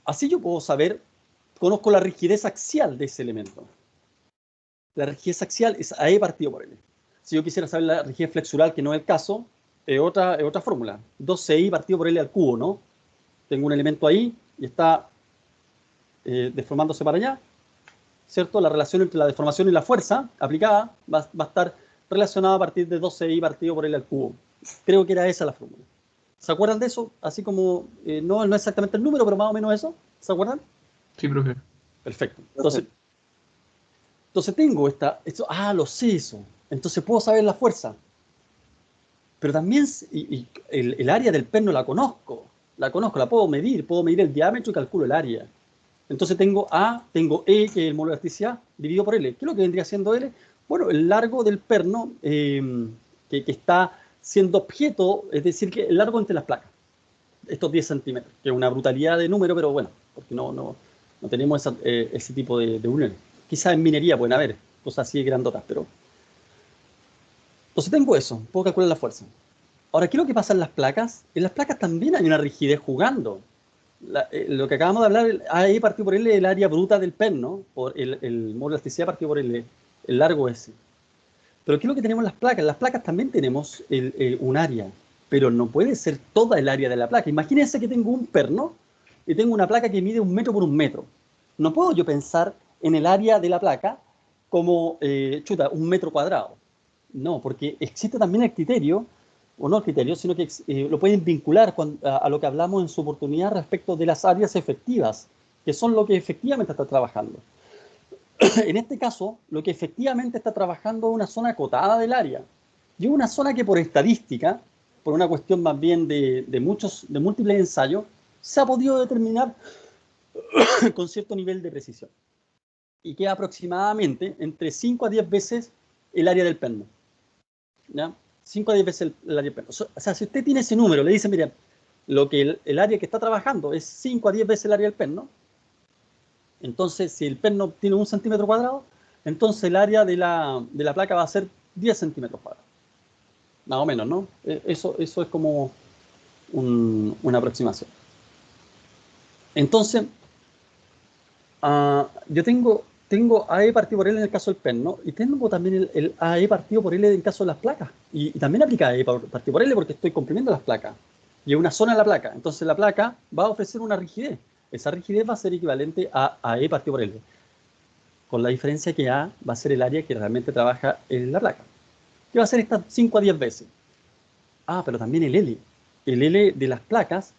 Así yo puedo saber, conozco la rigidez axial de ese elemento. La rigidez axial es AE partido por L. Si yo quisiera saber la rigidez flexural, que no es el caso, es otra fórmula. 2CI partido por L al cubo, ¿no? Tengo un elemento ahí y está deformándose para allá, ¿cierto? La relación entre la deformación y la fuerza aplicada va a estar relacionada a partir de 12i partido por L al cubo. Creo que era esa la fórmula. ¿Se acuerdan de eso? Así como, no es exactamente el número, pero más o menos eso. ¿Se acuerdan?
Sí, profe.
Perfecto. Entonces tengo lo sé eso. Entonces puedo saber la fuerza. Pero también el área del perno la conozco, la puedo medir el diámetro y calculo el área. Entonces tengo E, que es el módulo de elasticidad, dividido por L. ¿Qué es lo que vendría siendo L? Bueno, el largo del perno que está siendo objeto, es decir, que el largo entre las placas, estos 10 centímetros, que es una brutalidad de número, pero bueno, porque no tenemos ese tipo de uniones. Quizás en minería pueden haber cosas así grandotas, pero... Entonces tengo eso, puedo calcular la fuerza. Ahora, ¿qué es lo que pasa en las placas? En las placas también hay una rigidez jugando. Lo que acabamos de hablar, AE partido por L es el área bruta del perno, por el módulo de elasticidad partido por el largo S. Pero ¿qué es lo que tenemos en las placas? En las placas también tenemos un área, pero no puede ser toda el área de la placa. Imagínense que tengo un perno y tengo una placa que mide 1 metro por 1 metro. No puedo yo pensar en el área de la placa como, 1 metro cuadrado. No, porque existe también el criterio, o no el criterio, sino que lo pueden vincular a lo que hablamos en su oportunidad respecto de las áreas efectivas, que son lo que efectivamente está trabajando. En este caso, lo que efectivamente está trabajando es una zona acotada del área. Y es una zona que por estadística, por una cuestión más bien de múltiples ensayos, se ha podido determinar con cierto nivel de precisión. Y que es aproximadamente entre 5 a 10 veces el área del perno. ¿Ya? 5 a 10 veces el área del perno. O sea, si usted tiene ese número, le dice, mira, lo que el área que está trabajando es 5 a 10 veces el área del perno, entonces si el perno tiene 1 centímetro cuadrado, entonces el área de la placa va a ser 10 centímetros cuadrados. Más o menos, ¿no? Eso es como una aproximación. Entonces, yo tengo AE partido por L en el caso del perno y tengo también el AE partido por L en el caso de las placas. Y también aplica AE partido por L porque estoy comprimiendo las placas. Y es una zona de la placa. Entonces la placa va a ofrecer una rigidez. Esa rigidez va a ser equivalente a AE partido por L. Con la diferencia que A va a ser el área que realmente trabaja en la placa. ¿Qué va a ser estas 5 a 10 veces? Pero también el L. El L de las placas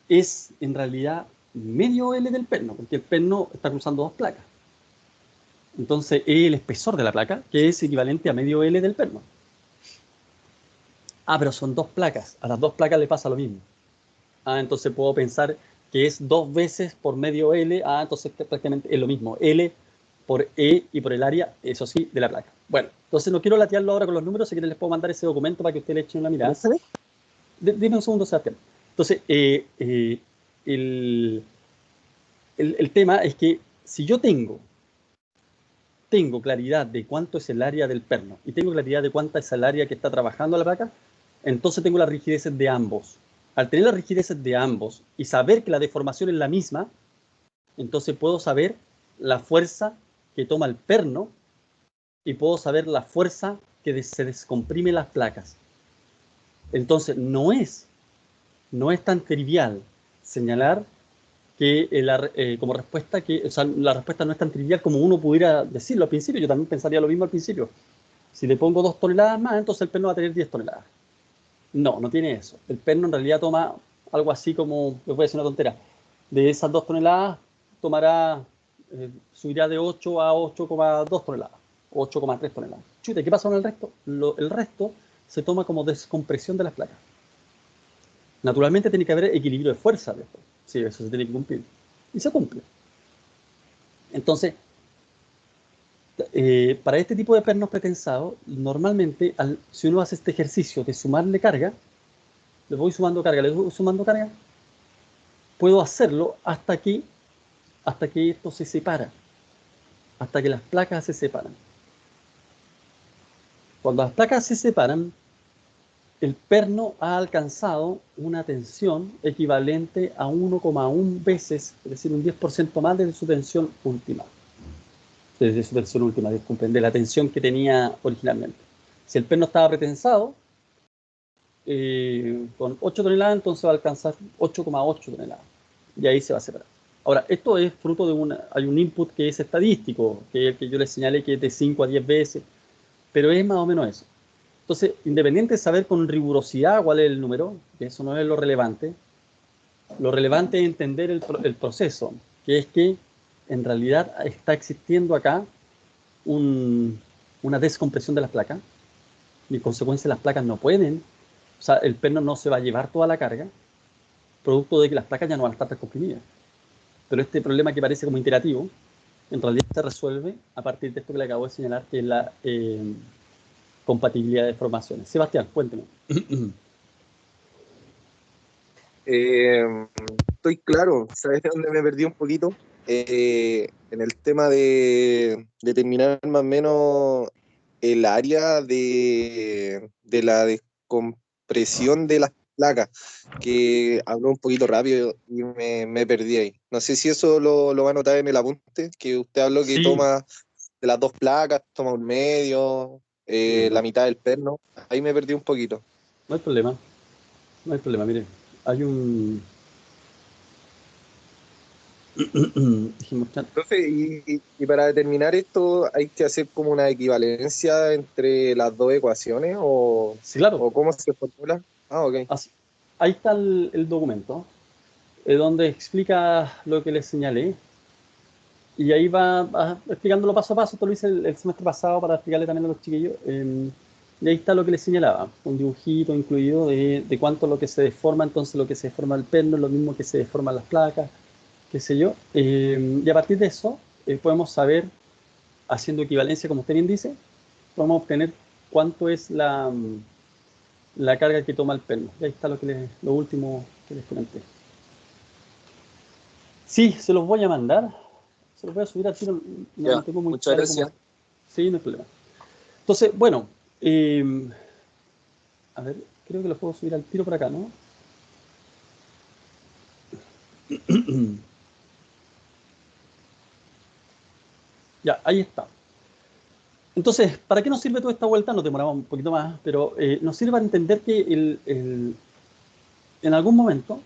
es en realidad medio L del perno, porque el perno está cruzando 2 placas. Entonces es el espesor de la placa, que es equivalente a medio L del perno. Pero son 2 placas. A las 2 placas le pasa lo mismo. Entonces puedo pensar que es 2 veces por medio L. Entonces prácticamente es lo mismo. L por E y por el área, eso sí, de la placa. Bueno, entonces no quiero latearlo ahora con los números, si quieren les puedo mandar ese documento para que ustedes le echen una mirada. Dime un segundo, Sebastián. Entonces, el tema es que si yo tengo claridad de cuánto es el área del perno y tengo claridad de cuánta es el área que está trabajando la placa, entonces tengo las rigideces de ambos. Al tener las rigideces de ambos y saber que la deformación es la misma, entonces puedo saber la fuerza que toma el perno y puedo saber la fuerza que se descomprime las placas. Entonces no es tan trivial señalar que como respuesta la respuesta no es tan trivial como uno pudiera decirlo al principio. Yo también pensaría lo mismo al principio. Si le pongo 2 toneladas más, entonces el perno va a tener 10 toneladas. No tiene eso. El perno en realidad toma algo así como, les voy a decir una tontera, de esas 2 toneladas tomará, subirá de 8 a 8,2 toneladas, 8,3 toneladas. Chute, ¿qué pasa con el resto? El resto se toma como descompresión de las placas. Naturalmente tiene que haber equilibrio de fuerza después. Sí, eso se tiene que cumplir. Y se cumple. Entonces, para este tipo de pernos pretensados, normalmente, si uno hace este ejercicio de sumarle carga, le voy sumando carga, puedo hacerlo hasta que esto se separa, hasta que las placas se separan. Cuando las placas se separan, el perno ha alcanzado una tensión equivalente a 1,1 veces, es decir, un 10% más de su tensión última. Desde su tensión última, disculpen, de la tensión que tenía originalmente. Si el perno estaba pretensado, con 8 toneladas, entonces va a alcanzar 8,8 toneladas. Y ahí se va a separar. Ahora, esto es fruto de hay un input que es estadístico, que es el que yo les señalé que es de 5 a 10 veces, pero es más o menos eso. Entonces, independiente de saber con rigurosidad cuál es el número, que eso no es lo relevante es entender el proceso, que es que en realidad está existiendo acá una descompresión de las placas, y en consecuencia las placas no pueden, o sea, el perno no se va a llevar toda la carga, producto de que las placas ya no van a estar descomprimidas. Pero este problema que parece como iterativo, en realidad se resuelve a partir de esto que le acabo de señalar, que es la compatibilidad de formaciones. Sebastián, cuénteme.
Estoy claro, ¿sabes de dónde me perdí un poquito? En el tema de determinar más o menos el área de la descompresión de las placas, que habló un poquito rápido y me perdí ahí. No sé si eso lo va a notar en el apunte, que usted habló que
Sí.
toma de las 2 placas, toma un medio, la mitad del perno. Ahí me perdí un poquito.
No hay problema, no hay problema, mire, hay un...
Profe, y para determinar esto, ¿hay que hacer como una equivalencia entre las dos ecuaciones
Sí, claro,
o cómo se formula? Ah, ok.
ahí está el documento, donde explica lo que les señalé, y ahí va explicándolo paso a paso. Esto lo hice el semestre pasado para explicarle también a los chiquillos, y ahí está lo que les señalaba, un dibujito incluido de cuánto es lo que se deforma, entonces lo que se deforma el perno es lo mismo que se deforman las placas, qué sé yo, y a partir de eso podemos saber, haciendo equivalencia, como usted bien dice, podemos obtener cuánto es la carga que toma el perno. Y ahí está lo último que les comenté. Sí, se los voy a mandar. Se los voy a subir al tiro. No
Ya,
tengo muy
muchas
claro
gracias.
cómo. Sí, no hay problema. Entonces, bueno, a ver, creo que los puedo subir al tiro por acá, ¿no? Ya, ahí está. Entonces, ¿para qué nos sirve toda esta vuelta? Nos demoramos un poquito más, pero nos sirve para entender que en algún momento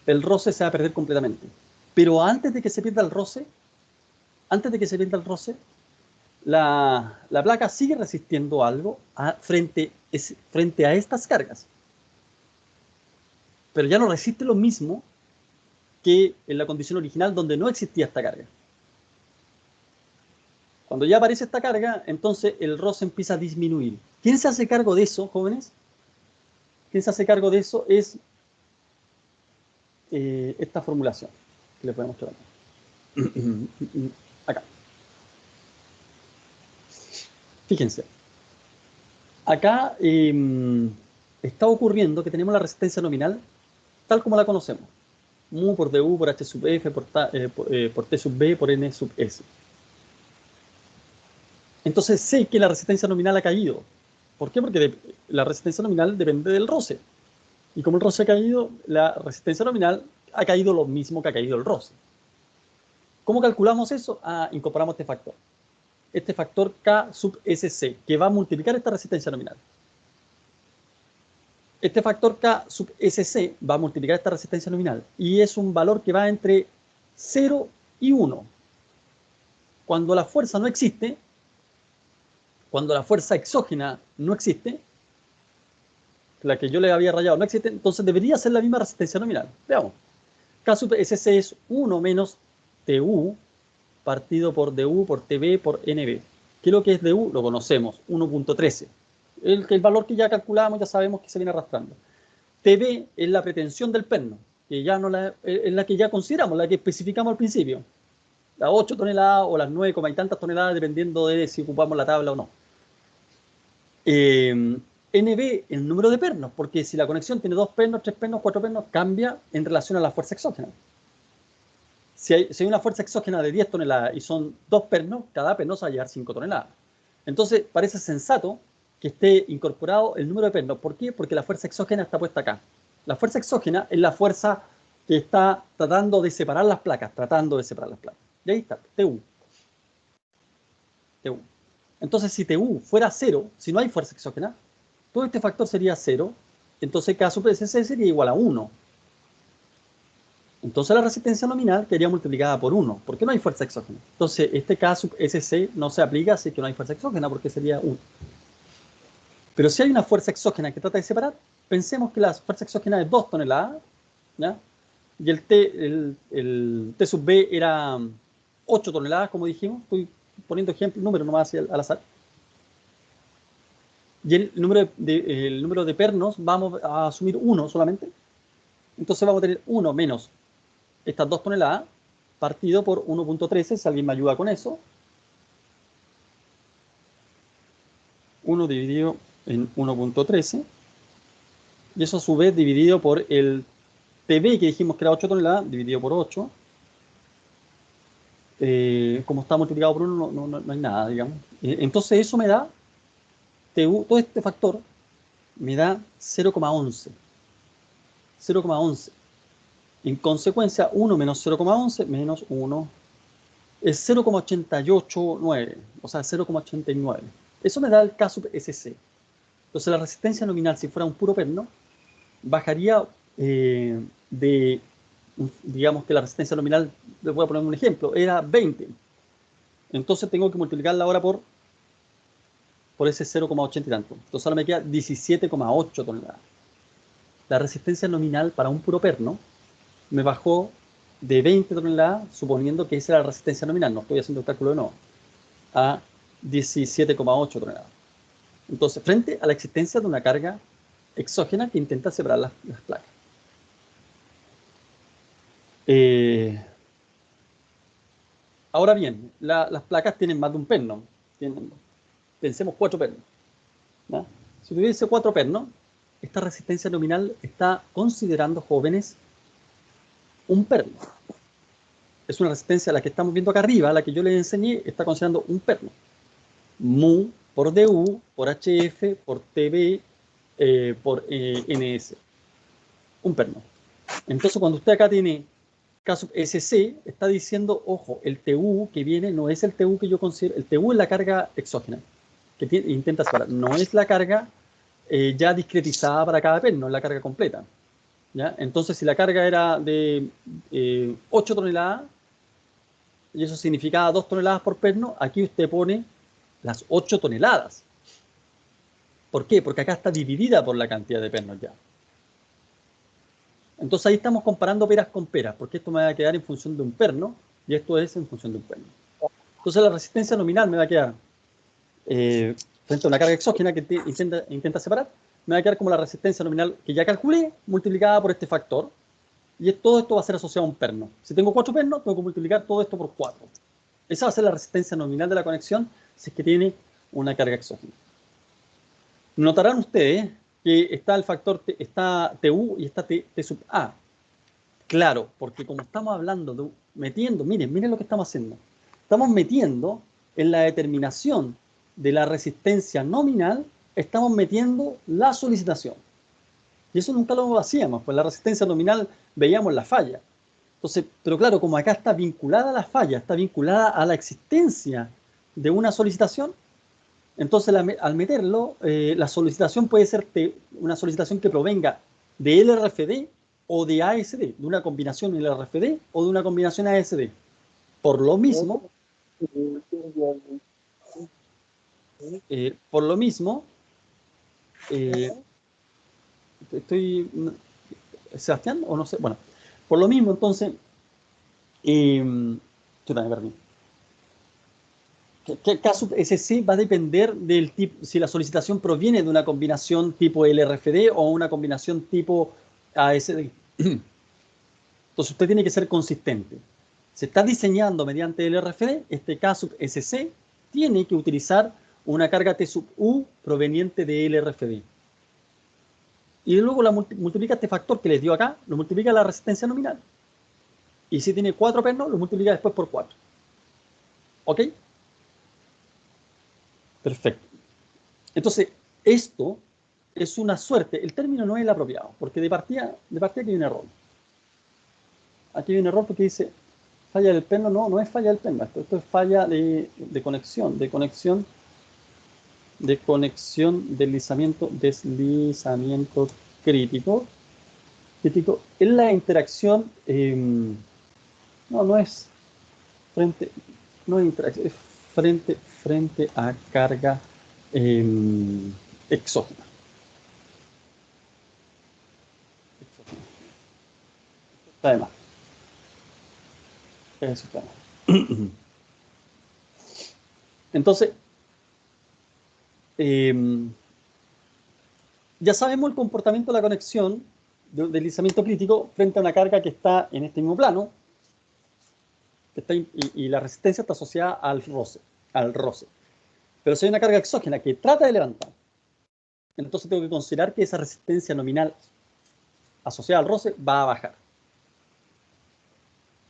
el roce se va a perder completamente. Pero antes de que se pierda el roce, la placa sigue resistiendo algo frente a estas cargas. Pero ya no resiste lo mismo que en la condición original donde no existía esta carga. Cuando ya aparece esta carga, entonces el roce empieza a disminuir. ¿Quién se hace cargo de eso, jóvenes? ¿Quién se hace cargo de eso? Es esta formulación que les voy a mostrar acá. Fíjense. Acá está ocurriendo que tenemos la resistencia nominal tal como la conocemos. Mu por du por h sub f por t sub b por n sub s. Entonces sé que la resistencia nominal ha caído. ¿Por qué? Porque la resistencia nominal depende del roce. Y como el roce ha caído, la resistencia nominal ha caído lo mismo que ha caído el roce. ¿Cómo calculamos eso? Incorporamos este factor. Este factor K sub SC, que va a multiplicar esta resistencia nominal. Este factor K sub SC va a multiplicar esta resistencia nominal. Y es un valor que va entre 0 y 1. Cuando la fuerza no existe, cuando la fuerza exógena no existe, la que yo le había rayado no existe, entonces debería ser la misma resistencia nominal. Veamos. K sub SC es 1 menos TU partido por DU por TB por NB. ¿Qué es lo que es DU? Lo conocemos, 1.13. El valor que ya calculamos, ya sabemos que se viene arrastrando. TB es la pretensión del perno, que ya no es la que ya consideramos, la que especificamos al principio. Las 8 toneladas o las 9, y tantas toneladas, dependiendo de si ocupamos la tabla o no. NB, el número de pernos, porque si la conexión tiene 2 pernos, 3 pernos, 4 pernos, cambia en relación a la fuerza exógena. Si hay una fuerza exógena de 10 toneladas y son 2 pernos, cada perno se va a llevar 5 toneladas. Entonces, parece sensato que esté incorporado el número de pernos. ¿Por qué? Porque la fuerza exógena está puesta acá. La fuerza exógena es la fuerza que está tratando de separar las placas, Y ahí está, TU. TU. Entonces, si TU fuera 0, si no hay fuerza exógena, todo este factor sería 0, entonces K sub SC sería igual a 1. Entonces la resistencia nominal quedaría multiplicada por 1, porque no hay fuerza exógena. Entonces este K sub SC no se aplica si es que no hay fuerza exógena, porque sería 1. Pero si hay una fuerza exógena que trata de separar, pensemos que la fuerza exógena es 2 toneladas, ¿ya? Y el T sub B era 8 toneladas, como dijimos. Estoy poniendo ejemplos, números nomás al azar. Y el número de pernos vamos a asumir 1 solamente. Entonces vamos a tener 1 menos estas 2 toneladas partido por 1.13, si alguien me ayuda con eso. 1 dividido en 1.13. Y eso a su vez dividido por el TB, que dijimos que era 8 toneladas, dividido por 8. Como está multiplicado por 1, no hay nada, digamos. Entonces eso me da, todo este factor me da 0,11. 0,11. En consecuencia, 1 menos 0,11 menos 1 es 0,889, o sea, 0,89. Eso me da el K sub SC. Entonces la resistencia nominal, si fuera un puro perno, bajaría digamos que la resistencia nominal, les voy a poner un ejemplo, era 20. Entonces tengo que multiplicarla ahora por ese 0,80 y tanto. Entonces ahora me queda 17,8 toneladas. La resistencia nominal para un puro perno me bajó de 20 toneladas, suponiendo que esa era la resistencia nominal, no estoy haciendo el cálculo de nuevo, a 17,8 toneladas. Entonces, frente a la existencia de una carga exógena que intenta separar las placas. Ahora bien, las placas tienen más de un perno. Pensemos 4 pernos, ¿no? Si tuviese 4 pernos, esta resistencia nominal está considerando, jóvenes, un perno. Es una resistencia, la que estamos viendo acá arriba, la que yo les enseñé, está considerando un perno. Mu por DU, por HF, por TB, por NS. Un perno. Entonces, cuando usted acá tiene K sub SC, está diciendo, ojo, el TU que viene no es el TU que yo considero, el TU es la carga exógena, que intenta separar, no es la carga ya discretizada para cada perno, es la carga completa. ¿Ya? Entonces, si la carga era de 8 toneladas, y eso significaba 2 toneladas por perno, aquí usted pone las 8 toneladas. ¿Por qué? Porque acá está dividida por la cantidad de pernos ya. Entonces ahí estamos comparando peras con peras, porque esto me va a quedar en función de un perno, y esto es en función de un perno. Entonces la resistencia nominal me va a quedar, frente a una carga exógena que intenta separar, me va a quedar como la resistencia nominal que ya calculé, multiplicada por este factor, y todo esto va a ser asociado a un perno. Si tengo 4 pernos, tengo que multiplicar todo esto por 4. Esa va a ser la resistencia nominal de la conexión si es que tiene una carga exógena. Notarán ustedes que está el factor, está TU y está T sub A. Claro, porque como estamos hablando de metiendo, miren lo que estamos haciendo. Estamos metiendo en la determinación de la resistencia nominal, estamos metiendo la solicitación. Y eso nunca lo hacíamos, pues la resistencia nominal veíamos la falla. Entonces, pero claro, como acá está vinculada a la falla, está vinculada a la existencia de una solicitación, entonces al meterlo, la solicitación puede ser una solicitación que provenga de LRFD o de ASD, de una combinación LRFD o de una combinación ASD. Por lo mismo, estoy, Sebastián, o no sé, bueno, por lo mismo, entonces, yo también perdí. ¿Qué caso SC va a depender del tipo, si la solicitación proviene de una combinación tipo LRFD o una combinación tipo ASD? Entonces usted tiene que ser consistente. Se está diseñando mediante LRFD, este K sub SC tiene que utilizar una carga T sub U proveniente de LRFD. Y luego multiplica este factor que les dio acá, lo multiplica la resistencia nominal. Y si tiene 4 pernos, lo multiplica después por 4. ¿Ok? Perfecto. Entonces, esto es una suerte. El término no es el apropiado, porque de partida aquí hay un error. Aquí hay un error porque dice falla del perno. No, no es falla del perno. Esto es falla de conexión, deslizamiento crítico. En la interacción, no es frente, no es interacción, es frente a carga exógena. Está de más. Eso está de más. Entonces, ya sabemos el comportamiento de la conexión de deslizamiento crítico frente a una carga que está en este mismo plano, que está y la resistencia está asociada al roce. Pero si hay una carga exógena que trata de levantar, entonces tengo que considerar que esa resistencia nominal asociada al roce va a bajar.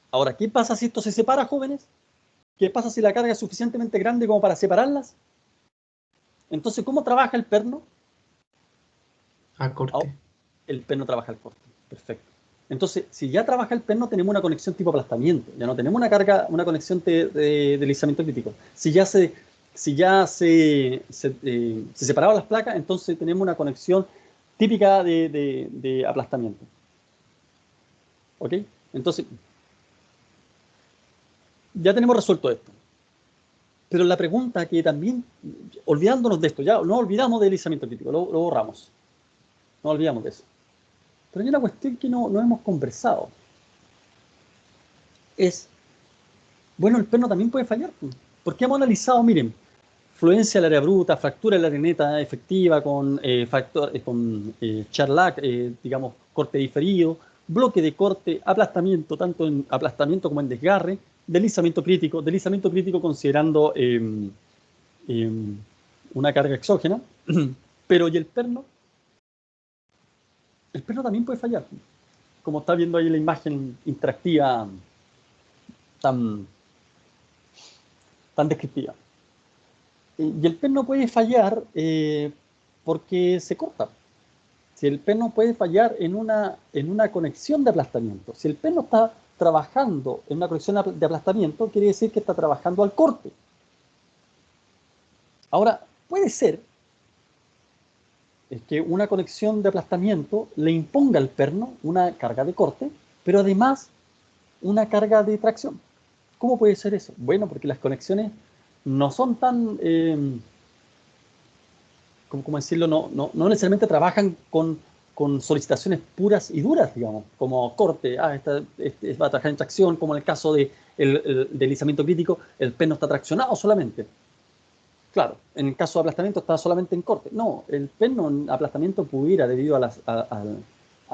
Ahora, ¿qué pasa si esto se separa, jóvenes? ¿Qué pasa si la carga es suficientemente grande como para separarlas? Entonces, ¿cómo trabaja el perno?
A corte.
El perno trabaja al corte. Perfecto. Entonces, si ya trabaja el perno, tenemos una conexión tipo aplastamiento. Ya no tenemos una conexión de deslizamiento crítico. Si ya se separaban las placas, entonces tenemos una conexión típica de aplastamiento. ¿Ok? Entonces, ya tenemos resuelto esto. Pero la pregunta que también, olvidándonos de esto, ya no olvidamos del deslizamiento crítico, lo borramos. No olvidamos de eso. Pero hay una cuestión que no hemos conversado. Bueno, el perno también puede fallar. Porque hemos analizado, miren, fluencia del área bruta, fractura de la areneta efectiva con Charlac, digamos, corte diferido, bloque de corte, aplastamiento, tanto en aplastamiento como en desgarre, deslizamiento crítico considerando una carga exógena. Pero ¿y el perno? El perno también puede fallar. Como está viendo ahí la imagen interactiva tan descriptiva. Y el perno puede fallar porque se corta. Si el perno puede fallar en una conexión de aplastamiento. Si el perno está trabajando en una conexión de aplastamiento, quiere decir que está trabajando al corte. Ahora, puede ser que una conexión de aplastamiento le imponga al perno una carga de corte, pero además una carga de tracción. ¿Cómo puede ser eso? Bueno, porque las conexiones no son tan, ¿cómo decirlo? No necesariamente trabajan con solicitaciones puras y duras, digamos, como corte, este va a trabajar en tracción, como en el caso del deslizamiento crítico, el perno está traccionado solamente. Claro, en el caso de aplastamiento está solamente en corte. No, el perno en aplastamiento pudiera, debido a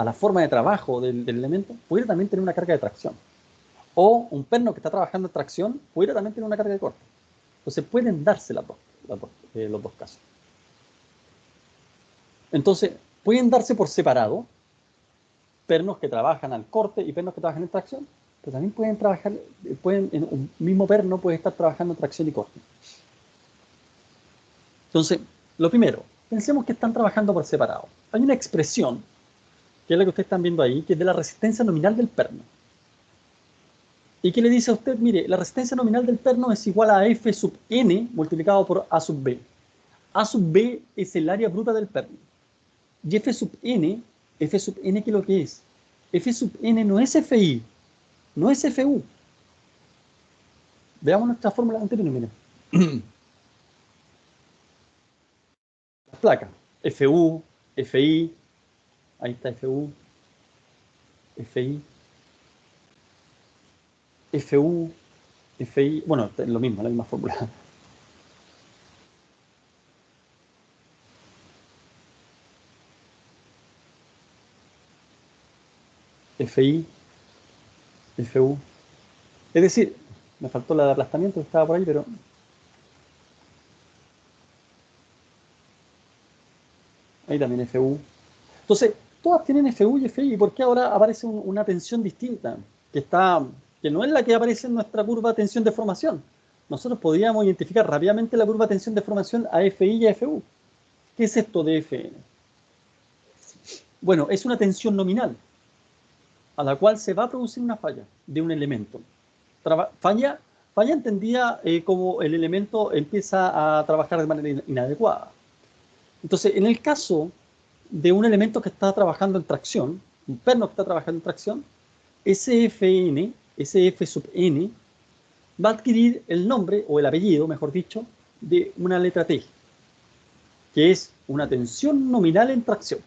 la forma de trabajo del elemento, pudiera también tener una carga de tracción. O un perno que está trabajando en tracción pudiera también tener una carga de corte. Entonces pueden darse los dos casos. Entonces, pueden darse por separado pernos que trabajan al corte y pernos que trabajan en tracción, pero también en un mismo perno puede estar trabajando en tracción y corte. Entonces, lo primero, pensemos que están trabajando por separado. Hay una expresión, que es la que ustedes están viendo ahí, que es de la resistencia nominal del perno. ¿Y qué le dice a usted? Mire, la resistencia nominal del perno es igual a F sub n multiplicado por A sub B. A sub B es el área bruta del perno. Y F sub n, ¿qué es lo que es? F sub n no es FI, no es FU. Veamos nuestra fórmula anterior, miren. Las placas, FU, FI, ahí está FU, FI, FU, FI, bueno, es lo mismo, la misma fórmula. FI, FU. Es decir, me faltó la de aplastamiento que estaba por ahí, pero... Ahí también FU. Entonces, todas tienen FU y FI. ¿Por qué ahora aparece una tensión distinta? Que no es la que aparece en nuestra curva de tensión de formación. Nosotros podríamos identificar rápidamente la curva de tensión de formación a FI y a FU. ¿Qué es esto de Fn? Bueno, es una tensión nominal a la cual se va a producir una falla de un elemento. Falla entendida como el elemento empieza a trabajar de manera inadecuada. Entonces, en el caso de un elemento que está trabajando en tracción, un perno que está trabajando en tracción, ese Fn, ese F sub n, va a adquirir el nombre, o el apellido, mejor dicho, de una letra T, que es una tensión nominal en tracción.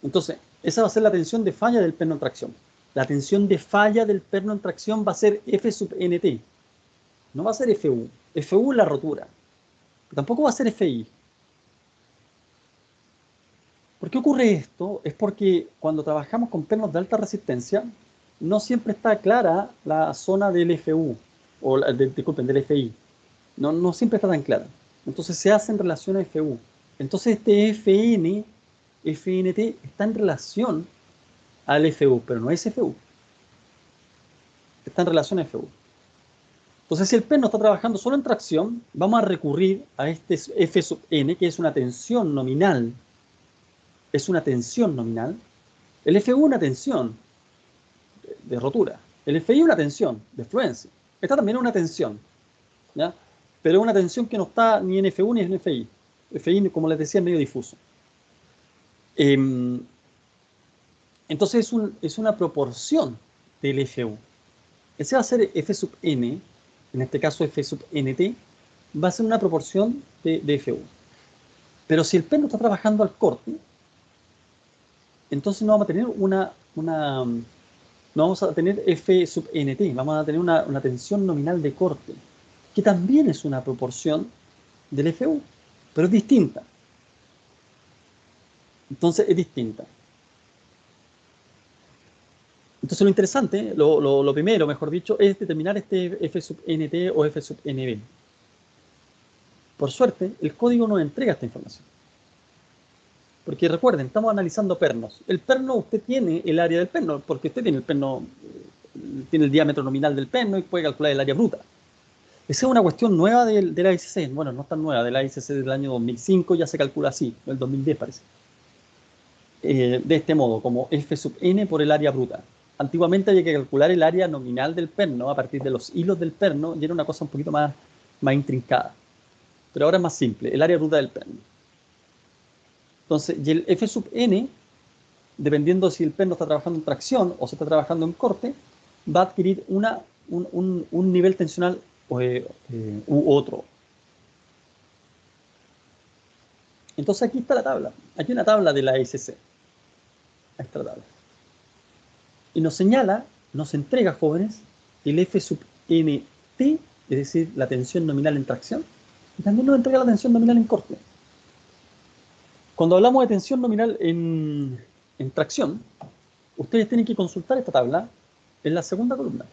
Entonces, esa va a ser la tensión de falla del perno en tracción. La tensión de falla del perno en tracción va a ser F sub nt. No va a ser FU. FU es la rotura. Pero tampoco va a ser FI. ¿Por qué ocurre esto? Es porque cuando trabajamos con pernos de alta resistencia, no siempre está clara la zona del FU, o disculpen, del FI. No siempre está tan clara. Entonces se hace en relación a FU. Entonces este FN, FNT, está en relación al FU, pero no es FU. Está en relación a FU. Entonces, si el perno está trabajando solo en tracción, vamos a recurrir a este F sub n, que es una tensión nominal. Es una tensión nominal. El FU una tensión de rotura. El FI una tensión de fluencia. Esta también es una tensión, ¿ya? Pero es una tensión que no está ni en FU ni en FI. FI, como les decía, es medio difuso. Entonces es una proporción del FU. Ese va a ser F sub n, en este caso F sub nt, va a ser una proporción de FU. Pero si el perno está trabajando al corte, entonces no vamos a tener no vamos a tener F sub nt, vamos a tener una tensión nominal de corte, que también es una proporción del FU, pero es distinta. Entonces es distinta. Entonces lo interesante, lo primero, mejor dicho, es determinar este F sub nt o F sub nb. Por suerte, el código nos entrega esta información. Porque recuerden, estamos analizando pernos. El perno, usted tiene el área del perno, porque usted tiene el perno, tiene el diámetro nominal del perno y puede calcular el área bruta. Esa es una cuestión nueva de la ICC. Bueno, no es tan nueva, de la ICC del año 2005 ya se calcula así, el 2010 parece. De este modo, como F sub n por el área bruta. Antiguamente había que calcular el área nominal del perno a partir de los hilos del perno y era una cosa un poquito más intrincada. Pero ahora es más simple, el área bruta del perno. Entonces, y el F sub n, dependiendo si el perno está trabajando en tracción o se está trabajando en corte, va a adquirir un nivel tensional u otro. Entonces aquí está la tabla. Aquí hay una tabla de la ICC. Ahí está la tabla. Y nos señala, nos entrega, jóvenes, el F sub nt, es decir, la tensión nominal en tracción, y también nos entrega la tensión nominal en corte. Cuando hablamos de tensión nominal en tracción, ustedes tienen que consultar esta tabla en la segunda columna.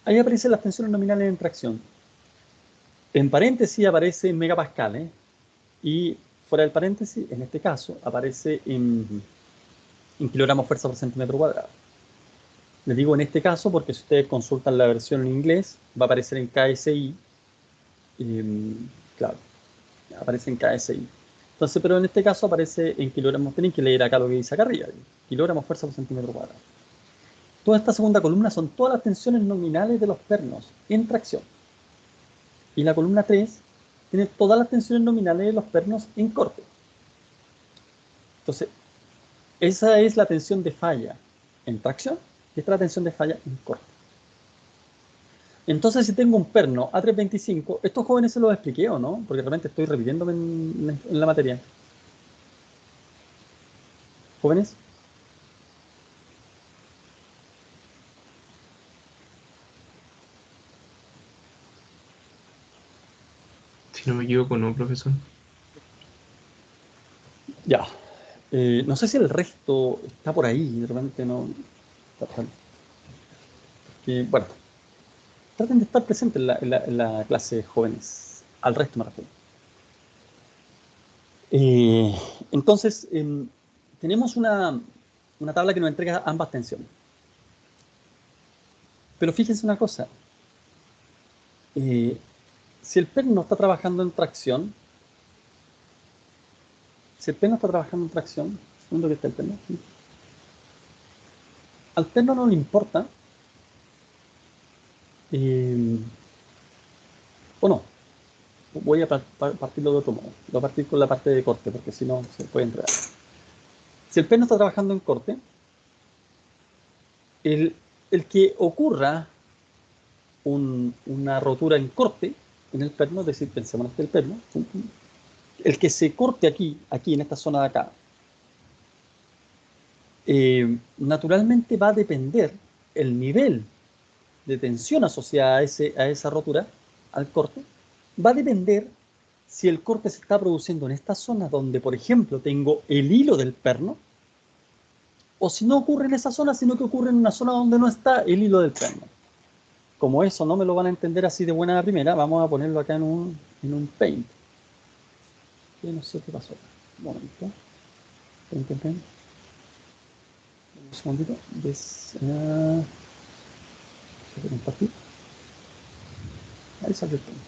Ahí aparecen las tensiones nominales en tracción. En paréntesis aparece en megapascales y fuera del paréntesis, en este caso, aparece en kilogramos fuerza por centímetro cuadrado. Les digo en este caso porque si ustedes consultan la versión en inglés, va a aparecer en KSI. Claro, aparece en KSI. Entonces, pero en este caso aparece en kilogramos. Tienen que leer acá lo que dice acá arriba. Kilogramos fuerza por centímetro cuadrado. Toda esta segunda columna son todas las tensiones nominales de los pernos en tracción. Y la columna 3 tiene todas las tensiones nominales de los pernos en corte. Entonces, esa es la tensión de falla en tracción y esta es la tensión de falla en corte. Entonces, si tengo un perno A325, estos jóvenes se los expliqué o no, porque realmente estoy repitiéndome en la materia. ¿Jóvenes?
Si no me equivoco, no, profesor.
Ya. No sé si el resto está por ahí, realmente no. Bueno, traten de estar presentes en la clase, jóvenes. Al resto me refiero. Entonces, tenemos una tabla que nos entrega ambas tensiones. Pero fíjense una cosa. si el perno está trabajando en tracción, ¿dónde que está el perno? Sí. Al perno no le importa, o no, voy a partirlo de otro modo. Voy a partir con la parte de corte, porque si no se puede enredar. Si el perno está trabajando en corte, el que ocurra una rotura en corte en el perno, es decir, pensemos en el perno, el que se corte aquí en esta zona de acá, naturalmente va a depender el nivel de tensión asociada a esa rotura, al corte, va a depender si el corte se está produciendo en esta zona donde, por ejemplo, tengo el hilo del perno, o si no ocurre en esa zona, sino que ocurre en una zona donde no está el hilo del perno. Como eso no me lo van a entender así de buena primera, vamos a ponerlo acá en un paint. Yo no sé qué pasó. Un momento. Paint. Un segundito. Compartir. Ahí sale el paint.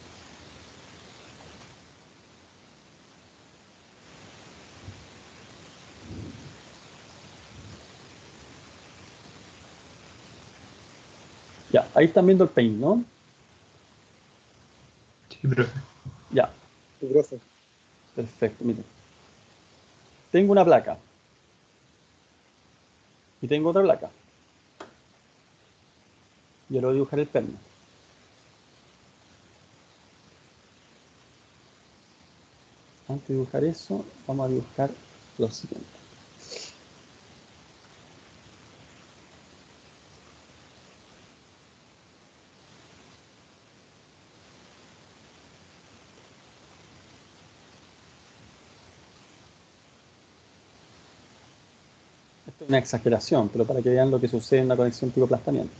Ya, ahí están viendo el paint, ¿no?
Sí, profe.
Ya,
Sí, profe.
perfecto, miren. Tengo una placa. Y tengo otra placa. Yo le voy a dibujar el perno. Antes de dibujar eso, vamos a dibujar lo siguiente. Esto es una exageración, pero para que vean lo que sucede en la conexión tipo aplastamiento.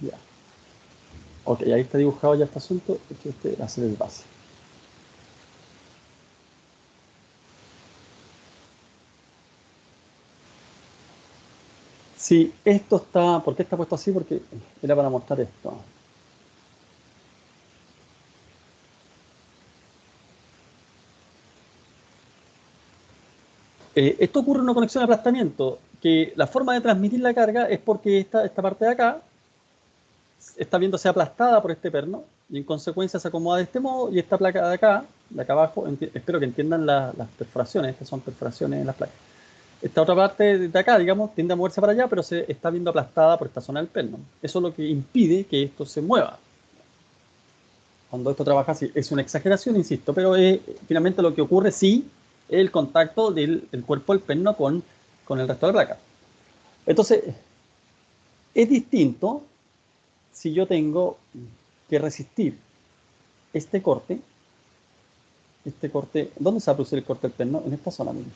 Ya. Ok, ahí está dibujado ya este asunto. Este va a ser el base. Sí, esto está... ¿Por qué está puesto así? Porque era para mostrar esto. Esto ocurre en una conexión de aplastamiento, que la forma de transmitir la carga es porque esta parte de acá está viéndose aplastada por este perno y en consecuencia se acomoda de este modo y esta placa de acá abajo, espero que entiendan las perforaciones, estas son perforaciones en las placas. Esta otra parte de acá, digamos, tiende a moverse para allá, pero se está viendo aplastada por esta zona del perno. Eso es lo que impide que esto se mueva. Cuando esto trabaja así, es una exageración, insisto, pero finalmente lo que ocurre sí es el contacto del cuerpo del perno con el resto de la placa. Entonces, es distinto si yo tengo que resistir este corte, ¿dónde se va a producir el corte del perno? En esta zona, miren.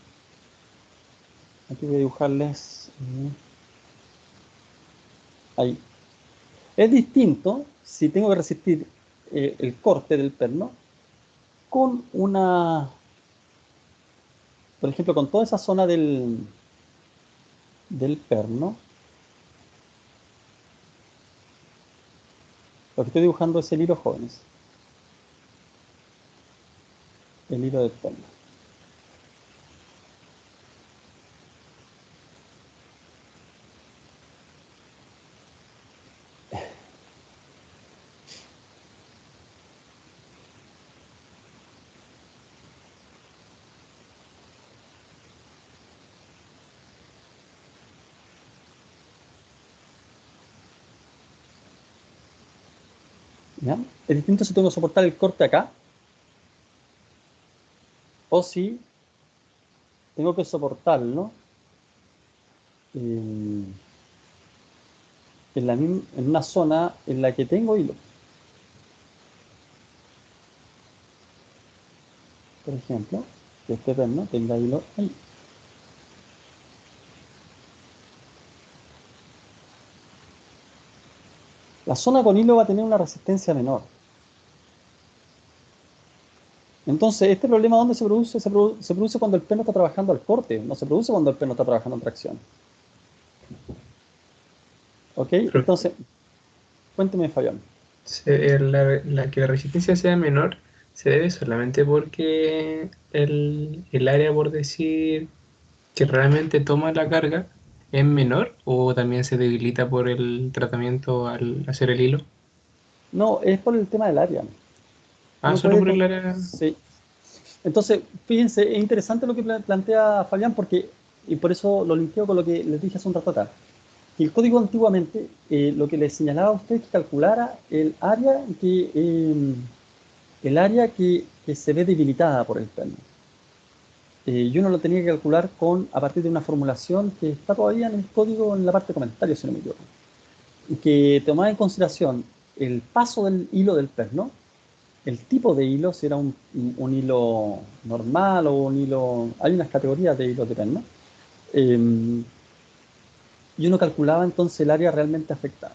Aquí voy a dibujarles ahí. Es distinto si tengo que resistir el corte del perno con por ejemplo, con toda esa zona del perno. Lo que estoy dibujando es el hilo, jóvenes. El hilo del perno. ¿Ya? Es distinto si tengo que soportar el corte acá o si tengo que soportarlo en, en una zona en la que tengo hilo. Por ejemplo, que este perno tenga hilo ahí. La zona con hilo va a tener una resistencia menor. Entonces, este problema, ¿dónde se produce? Se produce cuando el perno está trabajando al corte, no se produce cuando el perno está trabajando en tracción. ¿Ok? Entonces, cuénteme, Fabián.
Que la resistencia sea menor se debe solamente porque el área, por decir, que realmente toma la carga es menor o también se debilita por el tratamiento al hacer el hilo.
No, es por el tema del área.
Ah,
Uno
solo
puede...
por el área.
Sí. Entonces, fíjense, es interesante lo que plantea Fabián porque, y por eso lo linkeo con lo que les dije hace un rato atrás. Que el código antiguamente, lo que les señalaba a usted es que calculara el área que se ve debilitada por el perno. Y uno lo tenía que calcular a partir de una formulación que está todavía en el código en la parte de comentarios, si no me equivoco. Y que tomaba en consideración el paso del hilo del perno, el tipo de hilo, si era un hilo normal o un hilo... Hay unas categorías de hilos de perno. Y uno calculaba entonces el área realmente afectada.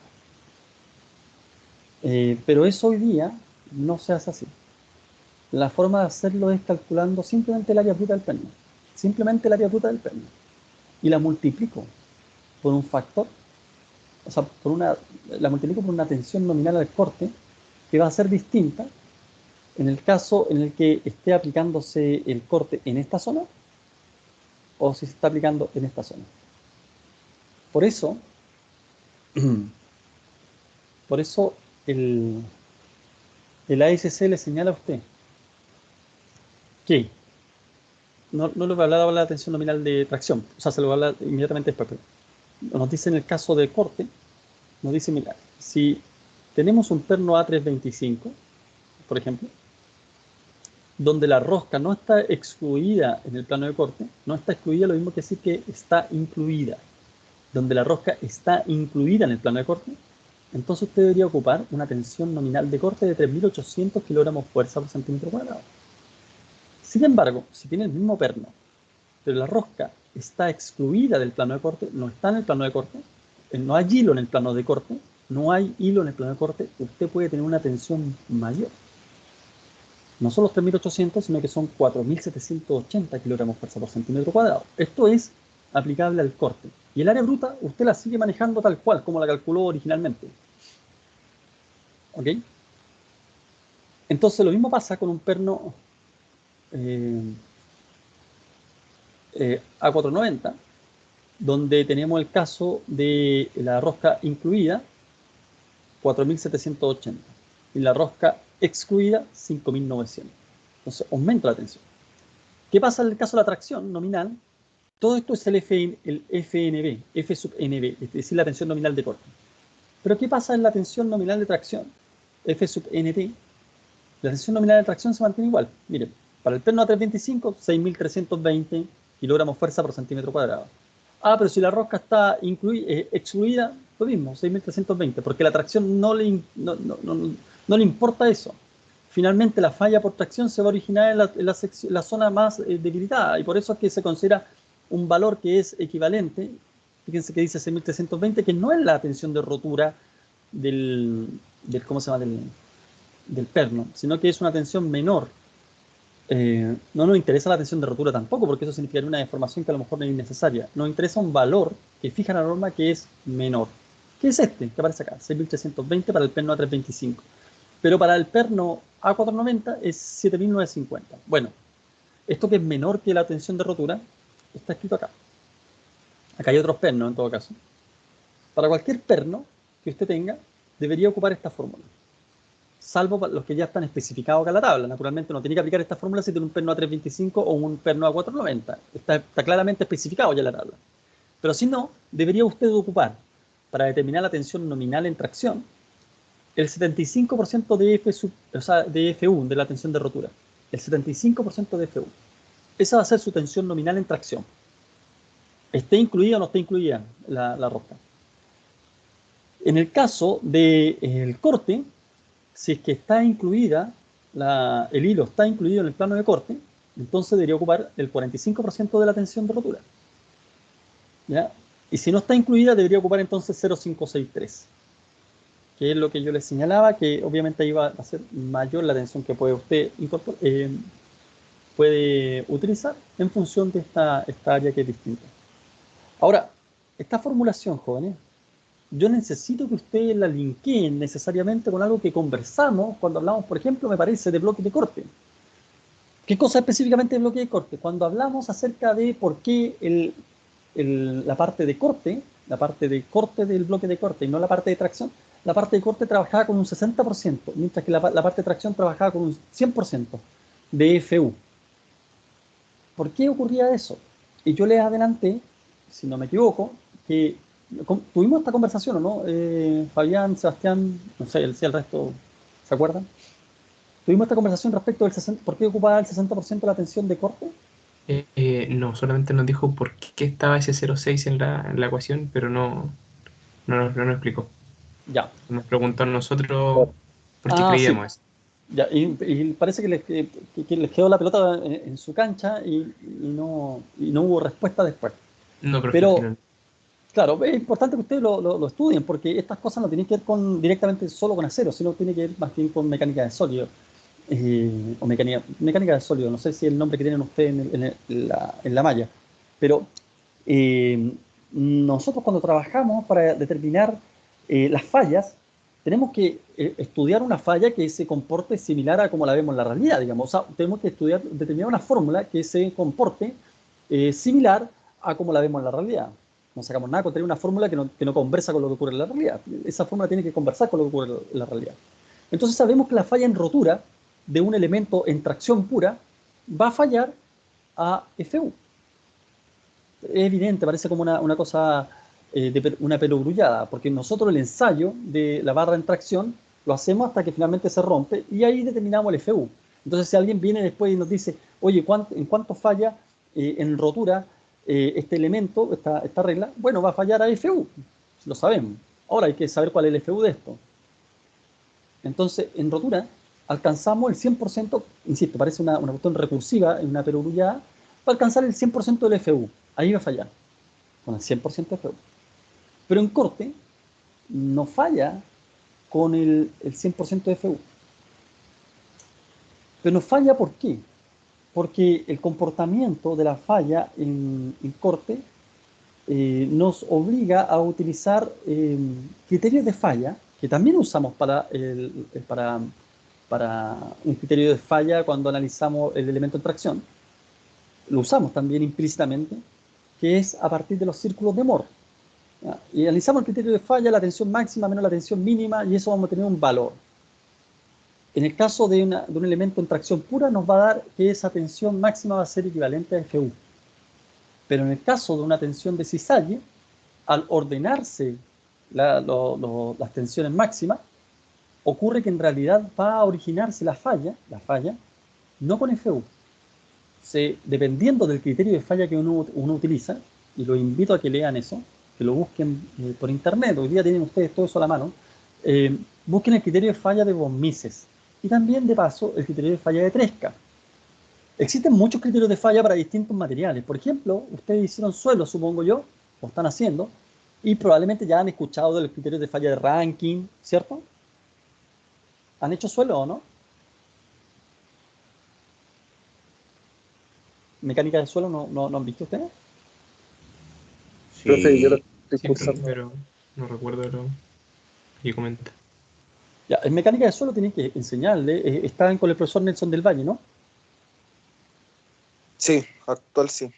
Pero eso hoy día no se hace así. La forma de hacerlo es calculando simplemente el área bruta del perno. Simplemente el área bruta del perno. Y la multiplico por un factor, o sea, la multiplico por una tensión nominal al corte que va a ser distinta en el caso en el que esté aplicándose el corte en esta zona o si se está aplicando en esta zona. Por eso, por eso el ASC le señala a usted que no le voy a hablar ahora de la tensión nominal de tracción, o sea, se lo voy a hablar inmediatamente después. Pero nos dice en el caso de corte, nos dice, mira, si tenemos un perno A325, por ejemplo, donde la rosca no está excluida en el plano de corte, no está excluida lo mismo que decir que está incluida. Donde la rosca está incluida en el plano de corte, entonces usted debería ocupar una tensión nominal de corte de 3.800 kilogramos fuerza por centímetro cuadrado. Sin embargo, si tiene el mismo perno, pero la rosca está excluida del plano de corte, no está en el plano de corte, no hay hilo en el plano de corte, no hay hilo en el plano de corte, usted puede tener una tensión mayor. No son los 3.800, sino que son 4.780 kilogramos fuerza por centímetro cuadrado. Esto es aplicable al corte. Y el área bruta, usted la sigue manejando tal cual, como la calculó originalmente. ¿Ok? Entonces, lo mismo pasa con un perno A490, donde tenemos el caso de la rosca incluida, 4.780, y la rosca excluida, 5.900. Entonces, aumenta la tensión. ¿Qué pasa en el caso de la tracción nominal? Todo esto es el FNB, F sub NB, es decir, la tensión nominal de corte. Pero ¿qué pasa en la tensión nominal de tracción? F sub NT. La tensión nominal de tracción se mantiene igual. Miren, para el perno A325, 6.320 kilogramos fuerza por centímetro cuadrado. Ah, pero si la rosca está excluida, lo mismo, 6.320, porque la tracción no le importa eso. Finalmente, la falla por tracción se va a originar en la zona más debilitada, y por eso es que se considera un valor que es equivalente. Fíjense que dice 6.320, que no es la tensión de rotura ¿cómo se llama? Del perno, sino que es una tensión menor. No nos interesa la tensión de rotura tampoco, porque eso significaría una deformación que a lo mejor no es innecesaria. Nos interesa un valor que fija la norma que es menor. ¿Qué es este? Que aparece acá, 6.320 para el perno A325. Pero para el perno A490 es 7.950. Bueno, esto que es menor que la tensión de rotura está escrito acá. Acá hay otros pernos en todo caso. Para cualquier perno que usted tenga, debería ocupar esta fórmula. Salvo los que ya están especificados acá en la tabla. Naturalmente no tiene que aplicar esta fórmula si tiene un perno A325 o un perno A490. Está claramente especificado ya en la tabla. Pero si no, debería usted ocupar, para determinar la tensión nominal en tracción, el 75% de o sea, de FU, de la tensión de rotura. El 75% de FU. Esa va a ser su tensión nominal en tracción. Esté incluida o no esté incluida la rosca. En el caso del corte, si es que está incluida, el hilo está incluido en el plano de corte, entonces debería ocupar el 45% de la tensión de rotura. ¿Ya? Y si no está incluida, debería ocupar entonces 0,563, que es lo que yo les señalaba, que obviamente ahí va a ser mayor la tensión que puede usted puede utilizar en función de esta área que es distinta. Ahora, esta formulación, jóvenes, yo necesito que ustedes la linkeen necesariamente con algo que conversamos cuando hablamos, por ejemplo, me parece, de bloque de corte. ¿Qué cosa específicamente de bloque de corte? Cuando hablamos acerca de por qué la parte de corte del bloque de corte y no la parte de tracción, la parte de corte trabajaba con un 60%, mientras que la parte de tracción trabajaba con un 100% de FU. ¿Por qué ocurría eso? Y yo les adelanté, si no me equivoco, que tuvimos esta conversación, ¿o no? Fabián, Sebastián, no sé, si el resto se acuerdan. Tuvimos esta conversación respecto del 60%, ¿por qué ocupaba el 60% de la tensión de corte?
No, solamente nos dijo por qué estaba ese 0,6 en la ecuación, pero no nos explicó.
Ya.
Nos preguntó a nosotros por qué
Sí.
creíamos eso.
Ya, y parece que les quedó la pelota en su cancha y no hubo respuesta después.
No, pero
Pero,
al final.
claro, es importante que ustedes lo estudien, porque estas cosas no tienen que ver directamente solo con acero, sino tiene que ver más bien con mecánica de sólido. O mecánica de sólido, no sé si es el nombre que tienen ustedes en la malla. Pero nosotros cuando trabajamos para determinar las fallas, tenemos que estudiar una falla que se comporte similar a como la vemos en la realidad, digamos. O sea, tenemos que determinar una fórmula que se comporte similar a como la vemos en la realidad. No sacamos nada con tener una fórmula que no conversa con lo que ocurre en la realidad. Esa fórmula tiene que conversar con lo que ocurre en la realidad. Entonces sabemos que la falla en rotura de un elemento en tracción pura va a fallar a FU. Es evidente, parece como una cosa, una perogrullada, porque nosotros el ensayo de la barra en tracción lo hacemos hasta que finalmente se rompe y ahí determinamos el FU. Entonces, si alguien viene después y nos dice, oye, ¿en cuánto falla en rotura este elemento, esta regla? Bueno, va a fallar a FU, lo sabemos. Ahora hay que saber cuál es el FU de esto. Entonces, en rotura alcanzamos el 100%, insisto, parece una cuestión recursiva, en una perogrullada, para alcanzar el 100% del FU. Ahí va a fallar, con el 100% de FU. Pero en corte, no falla con el 100% de FU. Pero no falla, ¿por qué? Porque el comportamiento de la falla en corte nos obliga a utilizar criterios de falla, que también usamos para un criterio de falla cuando analizamos el elemento en tracción. Lo usamos también implícitamente, que es a partir de los círculos de Moore. ¿Ya? Y analizamos el criterio de falla, la tensión máxima menos la tensión mínima, y eso vamos a tener un valor. En el caso de un elemento en tracción pura, nos va a dar que esa tensión máxima va a ser equivalente a FU. Pero en el caso de una tensión de cisalle, al ordenarse las tensiones máximas, ocurre que en realidad va a originarse la falla, no con FU. Dependiendo del criterio de falla que uno utiliza, y los invito a que lean eso, que lo busquen por internet, hoy día tienen ustedes todo eso a la mano, busquen el criterio de falla de von Mises y también de paso el criterio de falla de Tresca. Existen muchos criterios de falla para distintos materiales. Por ejemplo, ustedes hicieron suelo, supongo yo, o están haciendo, y probablemente ya han escuchado de los criterios de falla de Rankine, ¿cierto? ¿Han hecho suelo o no? ¿Mecánica de suelo no han visto ustedes?
Profe, yo lo
Sí,
estoy
Sí,
cursando.
pero no recuerdo lo que comenta.
Ya, en mecánica de suelo tienen que enseñarle, están con el profesor Nelson del Valle, ¿no?
sí, actual sí.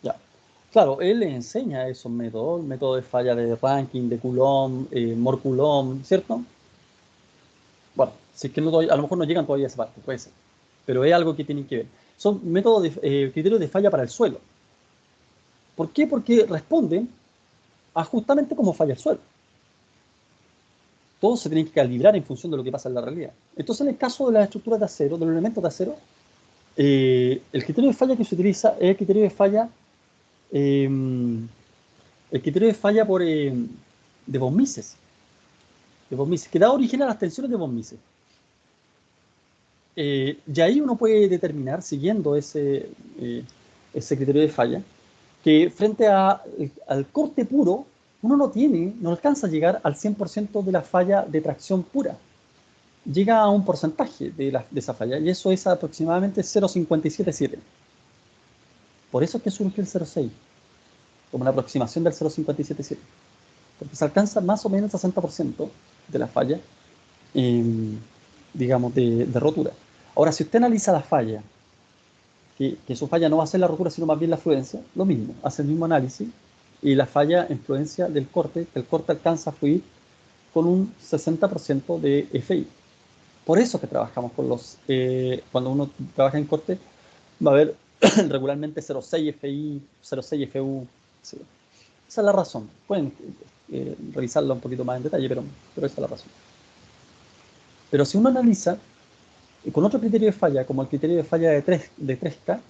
Ya. Claro, él le enseña esos métodos, el método de falla de Rankine, de Coulomb, Moore-Coulomb, ¿cierto? Bueno, si es que a lo mejor no llegan todavía a esa parte, puede ser. Pero es algo que tienen que ver. Son métodos criterios de falla para el suelo. ¿Por qué? Porque responden a justamente cómo falla el suelo. Todo se tiene que calibrar en función de lo que pasa en la realidad. Entonces, en el caso de las estructuras de acero, de los elementos de acero, el criterio de falla que se utiliza es el criterio de falla, de von Mises, que da origen a las tensiones de von Mises. Y ahí uno puede determinar, siguiendo ese criterio de falla, que frente al corte puro, uno no alcanza a llegar al 100% de la falla de tracción pura. Llega a un porcentaje de esa falla, y eso es aproximadamente 0,577. Por eso es que surge el 0,6, como una aproximación del 0,577. Porque se alcanza más o menos el 60% de la falla, digamos, de rotura. Ahora, si usted analiza la falla, que su falla no va a ser la rotura, sino más bien la fluencia, lo mismo, hace el mismo análisis, y la falla en fluencia del corte, que el corte alcanza a fluir con un 60% de FI. Por eso que trabajamos con cuando uno trabaja en corte, va a haber regularmente 0,6 FI, 0,6 FU. Sí. Esa es la razón. Pueden revisarla un poquito más en detalle, pero esa es la razón. Pero si uno analiza con otro criterio de falla, como el criterio de falla de 3K,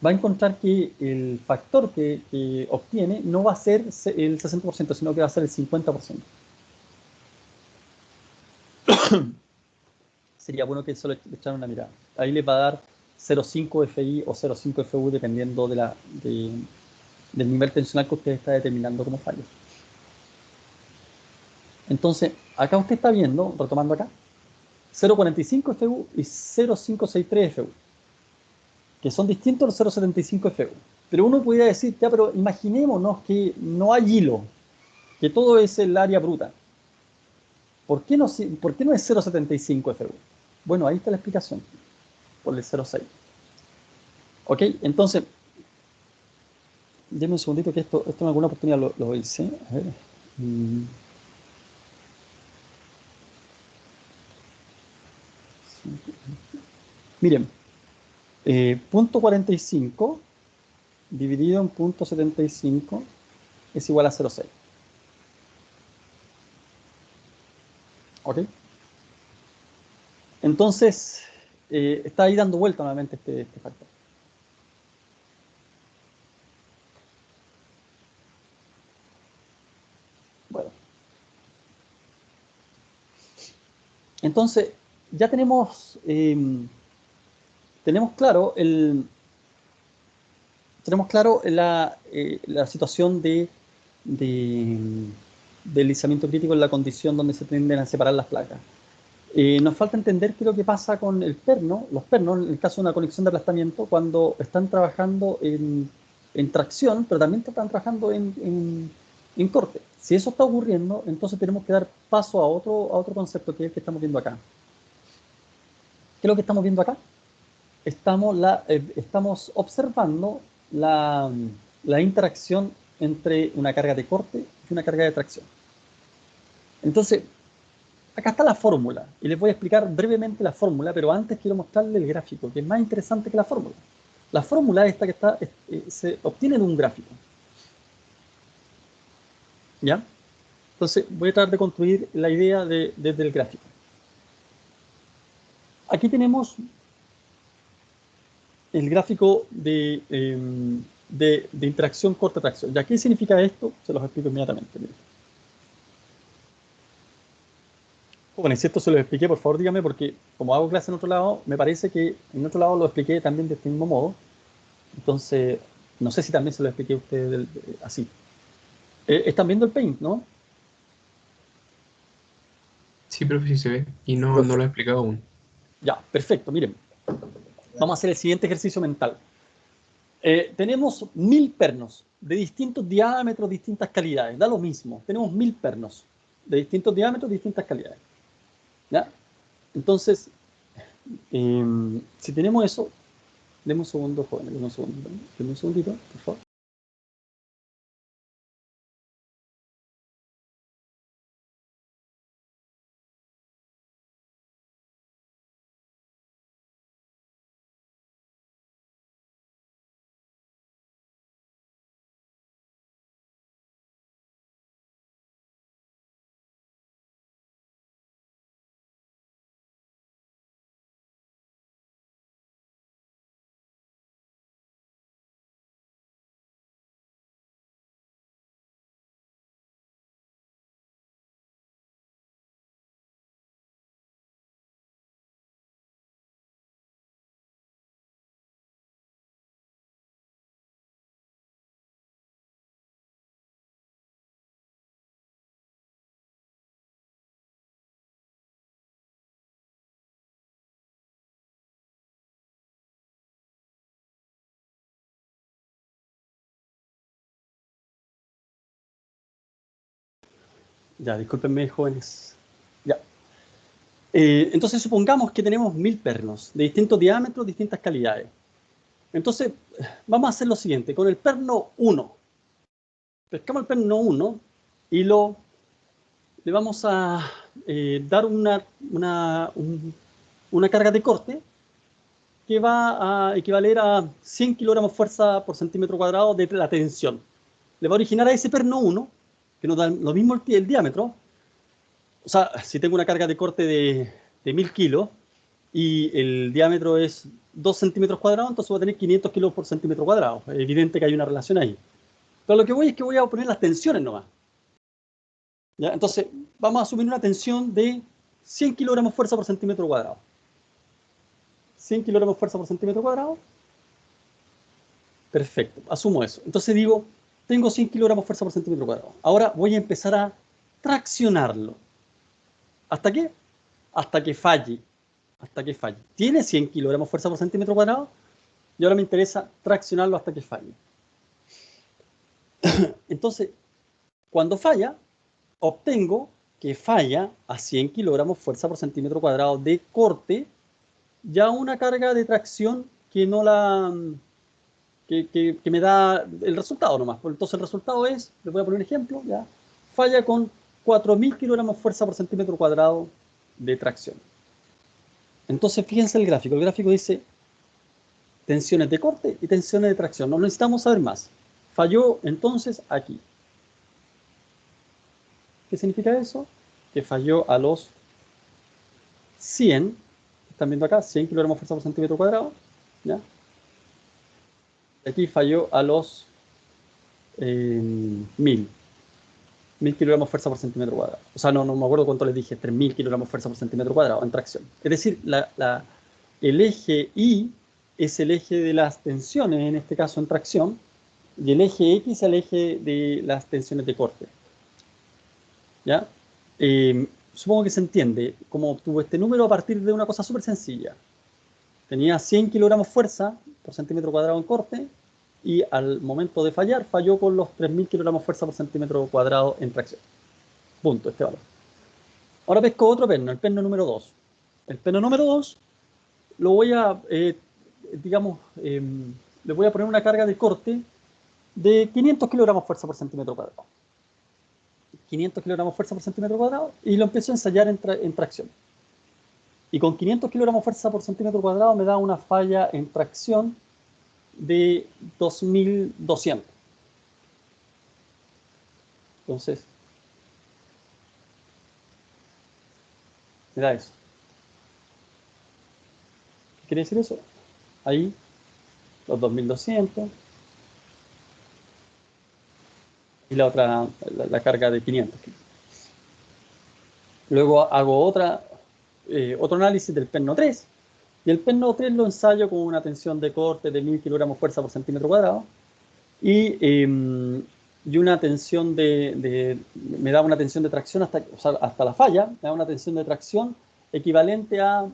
va a encontrar que el factor que obtiene no va a ser el 60%, sino que va a ser el 50%. Sería bueno que solo echaran una mirada. Ahí les va a dar 0,5 FI o 0,5 FU dependiendo del nivel tensional que usted está determinando como falla. Entonces, acá usted está viendo, retomando acá, 0,45 FU y 0,563 FU, que son distintos a los 0,75 FU. Pero uno podría decir, ya, pero imaginémonos que no hay hilo, que todo es el área bruta. ¿Por qué no es 0,75 FU? Bueno, ahí está la explicación, por el 0,6. Ok, entonces, denme un segundito que esto en alguna oportunidad lo hice. A ver. Miren, punto 45 dividido en punto 75 es igual a 0,6. ¿Ok? Entonces, está ahí dando vuelta nuevamente este factor. Bueno. Entonces, ya tenemos claro la situación de deslizamiento crítico en la condición donde se tienden a separar las placas. Nos falta entender qué es lo que pasa con los pernos, en el caso de una conexión de aplastamiento, cuando están trabajando en tracción, pero también están trabajando en corte. Si eso está ocurriendo, entonces tenemos que dar paso a otro concepto, que es el que estamos viendo acá. ¿Qué es lo que estamos viendo acá? Estamos observando la interacción entre una carga de corte y una carga de tracción. Entonces, acá está la fórmula, y les voy a explicar brevemente la fórmula, pero antes quiero mostrarles el gráfico, que es más interesante que la fórmula. La fórmula esta se obtiene de un gráfico. ¿Ya? Entonces, voy a tratar de construir la idea desde el gráfico. Aquí tenemos el gráfico de interacción corta-tracción. ¿Ya qué significa esto? Se los explico inmediatamente. Miren. Jóvenes, si esto se lo expliqué, por favor dígame, porque como hago clase en otro lado, me parece que en otro lado lo expliqué también de este mismo modo. Entonces, no sé si también se lo expliqué a ustedes así. Están viendo el Paint, ¿no?
Sí, profe, sí se ve. Y no lo he explicado aún.
Ya, perfecto. Miren, vamos a hacer el siguiente ejercicio mental. Tenemos 1000 pernos de distintos diámetros, distintas calidades. Da lo mismo. Tenemos 1000 pernos de distintos diámetros, distintas calidades. ¿Ya? Entonces, si tenemos eso, denme un segundo, jóvenes, denme un segundito, por favor. Ya, discúlpenme, jóvenes. Ya. Entonces supongamos que tenemos 1000 pernos de distintos diámetros, distintas calidades. Entonces, vamos a hacer lo siguiente. Con el perno 1, pescamos el perno 1 y le vamos a dar una carga de corte que va a equivaler a 100 kilogramos fuerza por centímetro cuadrado de la tensión. Le va a originar a ese perno 1, que nos da lo mismo el diámetro. O sea, si tengo una carga de corte de 1000 kilos y el diámetro es 2 centímetros cuadrados, entonces voy a tener 500 kilos por centímetro cuadrado. Es evidente que hay una relación ahí. Pero lo que voy es que voy a poner las tensiones nomás. ¿Ya? Entonces, vamos a asumir una tensión de 100 kilogramos fuerza por centímetro cuadrado. 100 kilogramos fuerza por centímetro cuadrado. Perfecto, asumo eso. Entonces digo, tengo 100 kilogramos fuerza por centímetro cuadrado. Ahora voy a empezar a traccionarlo. ¿Hasta qué? Hasta que falle. Hasta que falle. Tiene 100 kilogramos fuerza por centímetro cuadrado y ahora me interesa traccionarlo hasta que falle. Entonces, cuando falla, obtengo que falla a 100 kilogramos fuerza por centímetro cuadrado de corte, ya una carga de tracción que no la... que me da el resultado nomás. Entonces el resultado es, les voy a poner un ejemplo, ya, falla con 4000 kilogramos fuerza por centímetro cuadrado de tracción. Entonces fíjense el gráfico dice tensiones de corte y tensiones de tracción. No necesitamos saber más. Falló entonces aquí. ¿Qué significa eso? Que falló a los 100, están viendo acá, 100 kilogramos fuerza por centímetro cuadrado, ¿ya? Aquí falló a los 1000 kilogramos fuerza por centímetro cuadrado. O sea, no me acuerdo cuánto les dije, 3000 kilogramos fuerza por centímetro cuadrado en tracción. Es decir, el eje Y es el eje de las tensiones, en este caso en tracción, y el eje X es el eje de las tensiones de corte. ¿Ya? Supongo que se entiende cómo obtuvo este número a partir de una cosa súper sencilla. Tenía 100 kilogramos fuerza por centímetro cuadrado en corte y al momento de fallar, falló con los 3000 kilogramos fuerza por centímetro cuadrado en tracción. Punto, este valor. Ahora pesco otro perno, el perno número 2. El perno número 2 lo voy a, le voy a poner una carga de corte de 500 kilogramos fuerza por centímetro cuadrado. 500 kilogramos fuerza por centímetro cuadrado y lo empiezo a ensayar en tracción. Y con 500 kilogramos fuerza por centímetro cuadrado me da una falla en tracción de 2200. Entonces, me da eso. ¿Qué quiere decir eso? Ahí, los 2200. Y la otra, la carga de 500. Luego hago otro análisis del perno 3. Y el perno 3 lo ensayo con una tensión de corte de 1000 kilogramos fuerza por centímetro cuadrado. Y una tensión me da una tensión de tracción hasta la falla, me da una tensión de tracción equivalente a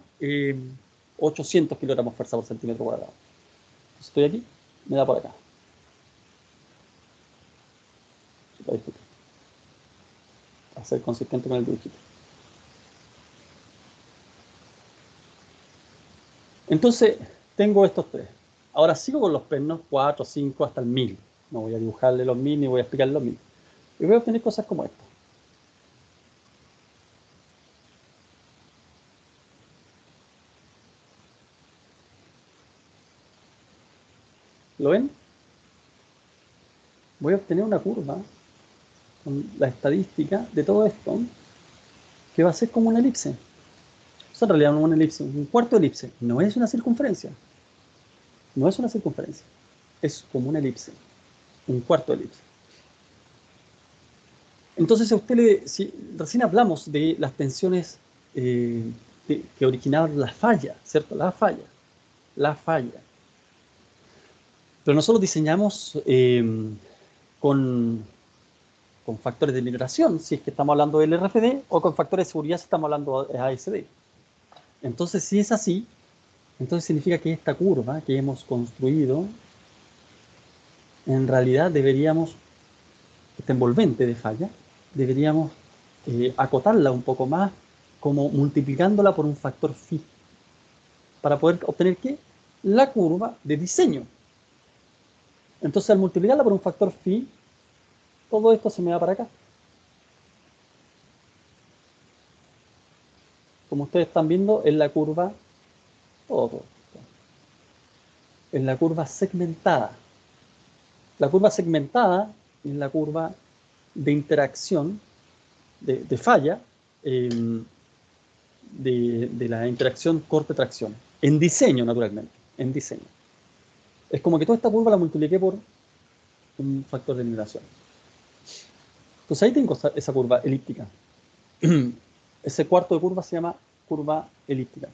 800 kilogramos fuerza por centímetro cuadrado. Estoy aquí, me da por acá. Para ser consistente con el dibujito. Entonces, tengo estos tres. Ahora sigo con los pernos 4, 5, hasta el 1000. No voy a dibujarle los 1000 ni voy a explicarle los 1000. Y voy a obtener cosas como esta. ¿Lo ven? Voy a obtener una curva con la estadística de todo esto que va a ser como una elipse. O sea, en realidad no es una elipse, un cuarto de elipse. No es una circunferencia. No es una circunferencia. Es como una elipse. Un cuarto de elipse. Entonces, si recién hablamos de las tensiones que originaban la falla, ¿cierto? La falla. Pero nosotros diseñamos con factores de liberación, si es que estamos hablando del RFD, o con factores de seguridad si estamos hablando de ASD. Entonces, si es así, entonces significa que esta curva que hemos construido, en realidad deberíamos, este envolvente de falla, deberíamos acotarla un poco más, como multiplicándola por un factor phi, para poder obtener ¿qué? La curva de diseño. Entonces, al multiplicarla por un factor phi, todo esto se me va para acá. Como ustedes están viendo, es la curva, todo, es la curva segmentada. La curva segmentada es la curva de interacción, de falla, de la interacción corte-tracción. En diseño, naturalmente, en diseño. Es como que toda esta curva la multipliqué por un factor de eliminación. Entonces ahí tengo esa curva elíptica. Ese cuarto de curva se llama curva elíptica.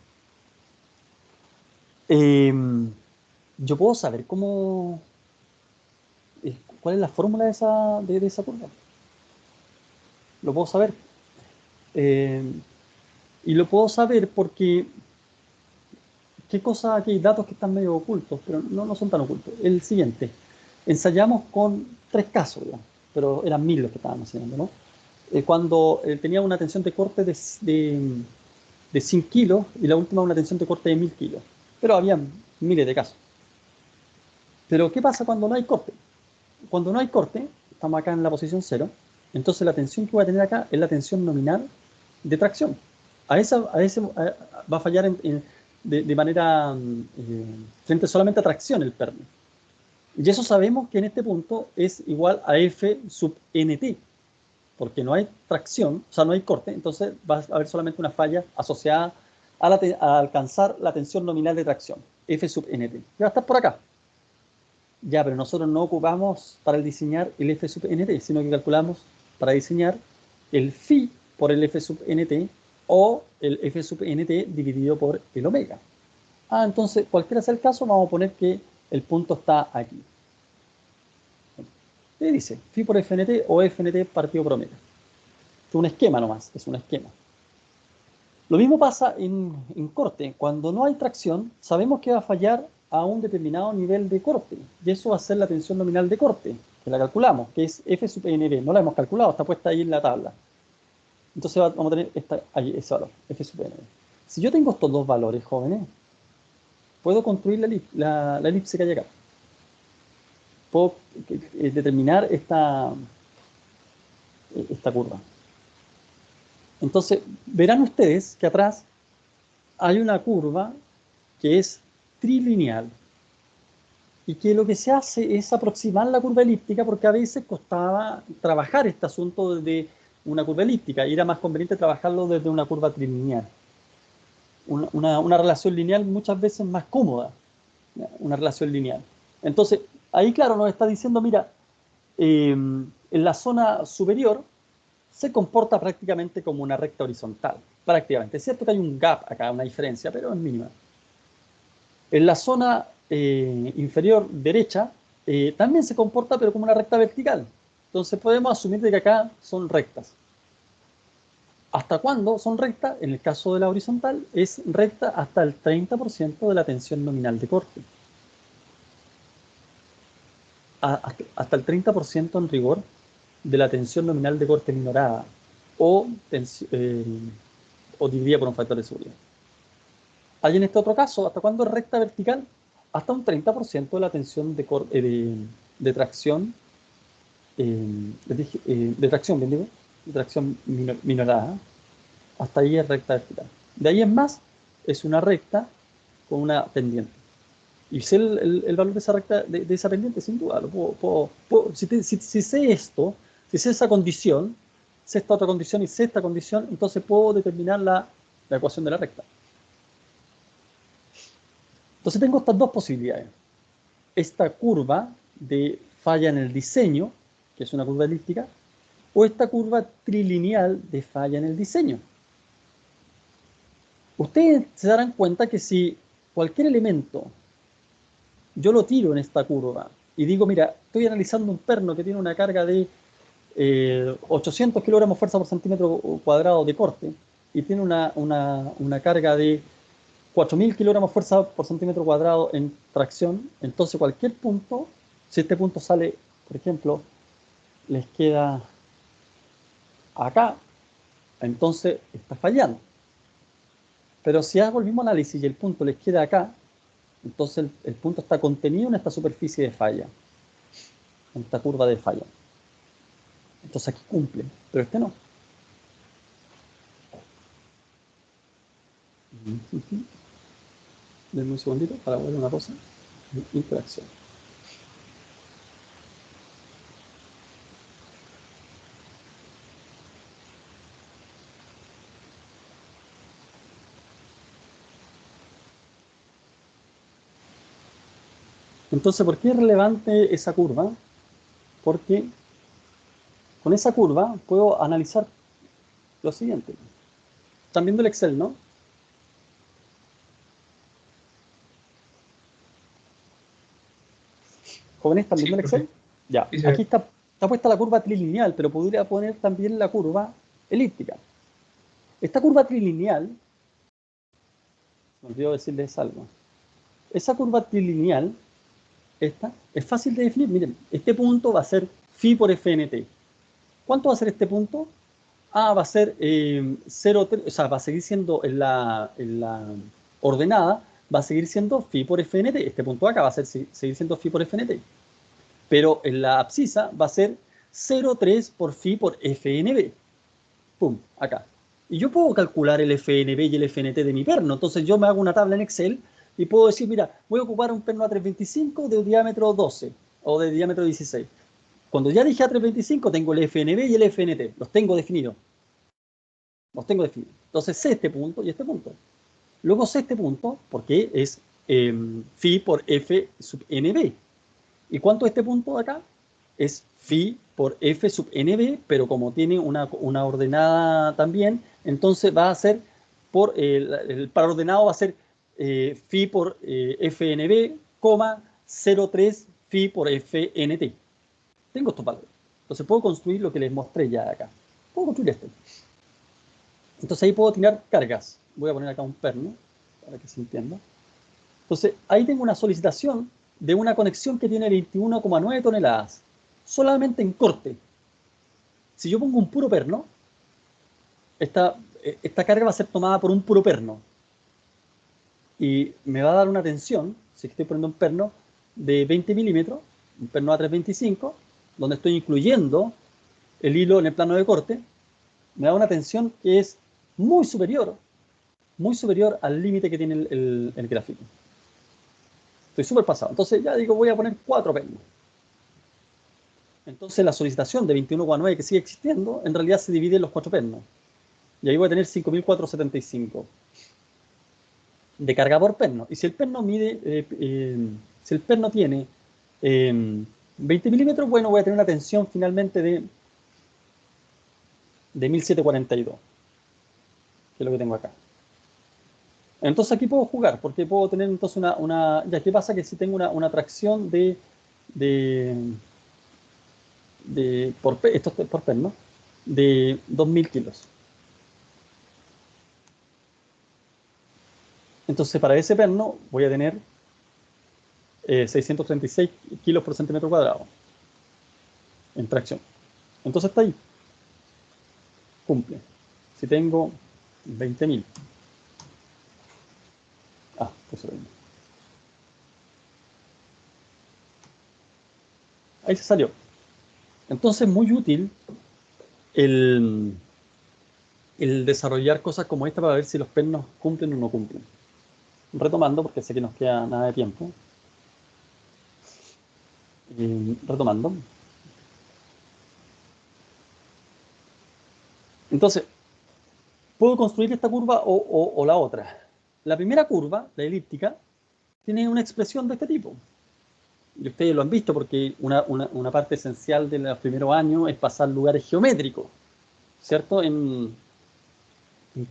Yo puedo saber cuál es la fórmula de esa curva. Lo puedo saber. Y lo puedo saber porque aquí hay datos que están medio ocultos, pero no son tan ocultos. El siguiente. Ensayamos con 3 casos, ya, pero eran 1000 los que estábamos haciendo, ¿no? Cuando tenía una tensión de corte de 100 kilos y la última una tensión de corte de 1000 kilos. Pero había miles de casos. Pero ¿qué pasa cuando no hay corte? Cuando no hay corte, estamos acá en la posición 0, entonces la tensión que voy a tener acá es la tensión nominal de tracción. Va a fallar de manera frente solamente a tracción el perno. Y eso sabemos que en este punto es igual a F sub NT, porque no hay tracción, o sea, no hay corte, entonces va a haber solamente una falla asociada a alcanzar la tensión nominal de tracción, F sub NT. Ya va a estar por acá. Ya, pero nosotros no ocupamos para el diseñar el F sub NT, sino que calculamos para diseñar el phi por el F sub NT o el F sub NT dividido por el omega. Entonces, cualquiera sea el caso, vamos a poner que el punto está aquí. ¿Qué dice? Phi por FNT o FNT partido por omega. Es un esquema nomás, es un esquema. Lo mismo pasa en corte. Cuando no hay tracción, sabemos que va a fallar a un determinado nivel de corte. Y eso va a ser la tensión nominal de corte, que la calculamos, que es F sub NB. No la hemos calculado, está puesta ahí en la tabla. Entonces vamos a tener ahí ese valor, F sub NB. Si yo tengo estos dos valores, jóvenes, puedo construir la elipse que hay acá. Puedo determinar esta curva. Entonces, verán ustedes que atrás hay una curva que es trilineal y que lo que se hace es aproximar la curva elíptica, porque a veces costaba trabajar este asunto desde una curva elíptica y era más conveniente trabajarlo desde una curva trilineal. Una relación lineal muchas veces más cómoda, una relación lineal. Entonces, ahí claro nos está diciendo, mira, en la zona superior se comporta prácticamente como una recta horizontal, prácticamente. Es cierto que hay un gap acá, una diferencia, pero es mínima. En la zona inferior derecha también se comporta, pero como una recta vertical. Entonces podemos asumir de que acá son rectas. ¿Hasta cuándo son rectas? En el caso de la horizontal, es recta hasta el 30% de la tensión nominal de corte. Hasta el 30% en rigor de la tensión nominal de corte minorada o dividida por un factor de seguridad. Hay en este otro caso, ¿hasta cuándo es recta vertical? Hasta un 30% de la tensión de tracción, de tracción, bien digo, de tracción minorada. Hasta ahí es recta vertical. De ahí en más, es una recta con una pendiente. Y sé el valor de esa recta, de esa pendiente, sin duda. Si sé esto, si sé esa condición, sé esta otra condición y sé esta condición, entonces puedo determinar la ecuación de la recta. Entonces tengo estas dos posibilidades. Esta curva de falla en el diseño, que es una curva elíptica, o esta curva trilineal de falla en el diseño. Ustedes se darán cuenta que si cualquier elemento yo lo tiro en esta curva y digo, mira, estoy analizando un perno que tiene una carga de 800 kilogramos fuerza por centímetro cuadrado de corte y tiene una carga de 4000 kilogramos fuerza por centímetro cuadrado en tracción, entonces cualquier punto, si este punto sale, por ejemplo, les queda acá, entonces está fallando. Pero si hago el mismo análisis y el punto les queda acá, entonces el punto está contenido en esta superficie de falla, en esta curva de falla. Entonces aquí cumple, pero este no. Denme un segundito para ver una cosa. Interacción. Entonces, ¿por qué es relevante esa curva? Porque con esa curva puedo analizar lo siguiente. ¿Están viendo el Excel, no? ¿Jóvenes, están viendo el Excel? Ya,
Sí, sí.
aquí está puesta la curva trilineal, pero podría poner también la curva elíptica. Esta curva trilineal, me olvidó decirles algo. Esa curva trilineal, esta, es fácil de definir. Miren, este punto va a ser phi por FNT. ¿Cuánto va a ser este punto? Va a ser 0,3, o sea, va a seguir siendo en la ordenada, va a seguir siendo phi por FNT. Este punto de acá va a seguir siendo phi por FNT. Pero en la abscisa va a ser 0,3 por phi por FNB. Pum, acá. Y yo puedo calcular el FNB y el FNT de mi perno. Entonces yo me hago una tabla en Excel y puedo decir, mira, voy a ocupar un perno A325 de diámetro 12 o de diámetro 16. Cuando ya dije A325, tengo el FNB y el FNT. Los tengo definidos. Entonces sé este punto y este punto. Luego sé este punto porque es phi por F sub NB. ¿Y cuánto es este punto de acá? Es phi por F sub NB, pero como tiene una ordenada también, entonces va a ser por, el paraordenado va a ser phi por FNB, 0,3 phi por FNT. Tengo estos valores. Entonces puedo construir lo que les mostré ya acá. Puedo construir esto. Entonces ahí puedo tirar cargas. Voy a poner acá un perno para que se entienda. Entonces ahí tengo una solicitación de una conexión que tiene 21,9 toneladas. Solamente en corte. Si yo pongo un puro perno, esta carga va a ser tomada por un puro perno. Y me va a dar una tensión, si estoy poniendo un perno, de 20 milímetros, un perno A325, donde estoy incluyendo el hilo en el plano de corte, me da una tensión que es muy superior al límite que tiene el gráfico. Estoy súper pasado. Entonces ya digo, voy a poner 4 pernos. Entonces la solicitación de 21,9 que sigue existiendo, en realidad se divide en los 4 pernos. Y ahí voy a tener 5.475 de carga por perno. Y si el perno si el perno tiene 20 milímetros, bueno, voy a tener una tensión finalmente de 1.742, que es lo que tengo acá. Entonces aquí puedo jugar, porque puedo tener entonces ya, ¿qué pasa? Que si tengo una tracción esto es por perno, de 2.000 kilos. Entonces para ese perno voy a tener 636 kilos por centímetro cuadrado en tracción. Entonces está ahí. Cumple. Si tengo 20.000. Puse 20. Ahí se salió. Entonces, muy útil el desarrollar cosas como esta para ver si los pernos cumplen o no cumplen. Retomando, porque sé que nos queda nada de tiempo. Retomando. Entonces, puedo construir esta curva o la otra. La primera curva, la elíptica, tiene una expresión de este tipo. Y ustedes lo han visto porque una parte esencial de los primeros años es pasar lugares geométricos, ¿cierto? En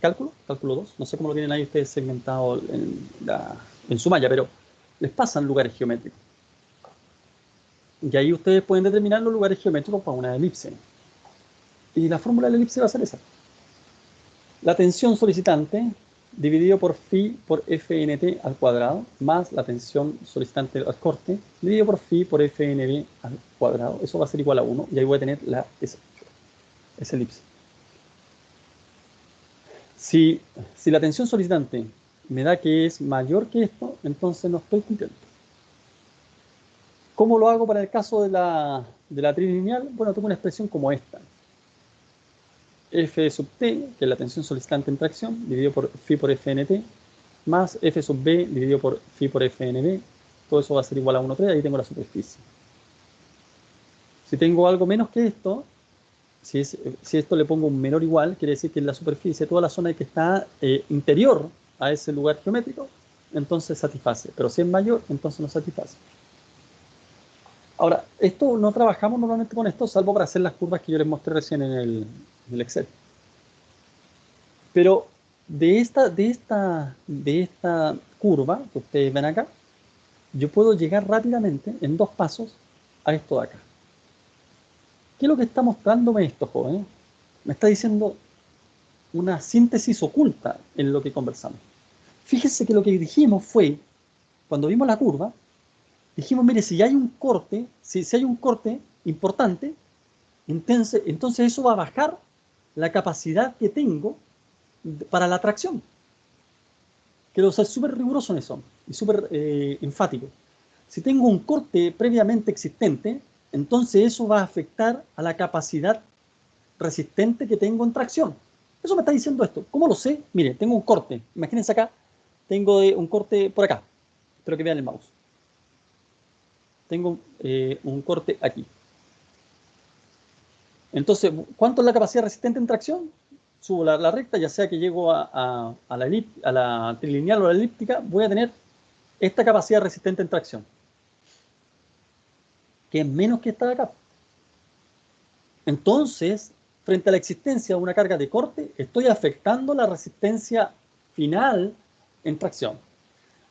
cálculo 2, no sé cómo lo tienen ahí ustedes segmentado en su malla, pero les pasan lugares geométricos. Y ahí ustedes pueden determinar los lugares geométricos para una elipse. Y la fórmula de la elipse va a ser esa. La tensión solicitante dividido por phi por FNT al cuadrado, más la tensión solicitante al corte, dividido por phi por FNB al cuadrado. Eso va a ser igual a 1, y ahí voy a tener esa elipse. Si la tensión solicitante me da que es mayor que esto, entonces no estoy cumpliendo. ¿Cómo lo hago para el caso de la trilineal? Bueno, tengo una expresión como esta. F sub t, que es la tensión solicitante en tracción, dividido por phi por fnt, más F sub b dividido por phi por fnb. Todo eso va a ser igual a 1,3, ahí tengo la superficie. Si tengo algo menos que esto, si esto le pongo un menor igual, quiere decir que en la superficie, toda la zona que está interior a ese lugar geométrico, entonces satisface. Pero si es mayor, entonces no satisface. Ahora, esto no trabajamos normalmente con esto, salvo para hacer las curvas que yo les mostré recién en el Excel. Pero de esta curva que ustedes ven acá, yo puedo llegar rápidamente, en 2 pasos, a esto de acá. ¿Qué es lo que está mostrándome esto, joven? Me está diciendo una síntesis oculta en lo que conversamos. Fíjense que lo que dijimos fue, cuando vimos la curva, dijimos, mire, si hay un corte, si hay un corte importante, entonces eso va a bajar la capacidad que tengo para la tracción. Quiero ser súper riguroso en eso y súper enfático. Si tengo un corte previamente existente, entonces eso va a afectar a la capacidad resistente que tengo en tracción. Eso me está diciendo esto. ¿Cómo lo sé? Mire, tengo un corte. Imagínense acá, tengo un corte por acá. Espero que vean el mouse. Tengo un corte aquí. Entonces, ¿cuánto es la capacidad resistente en tracción? Subo la recta, ya sea que llego a la trilineal o a la elíptica, voy a tener esta capacidad resistente en tracción, que es menos que esta de acá. Entonces, frente a la existencia de una carga de corte, estoy afectando la resistencia final en tracción.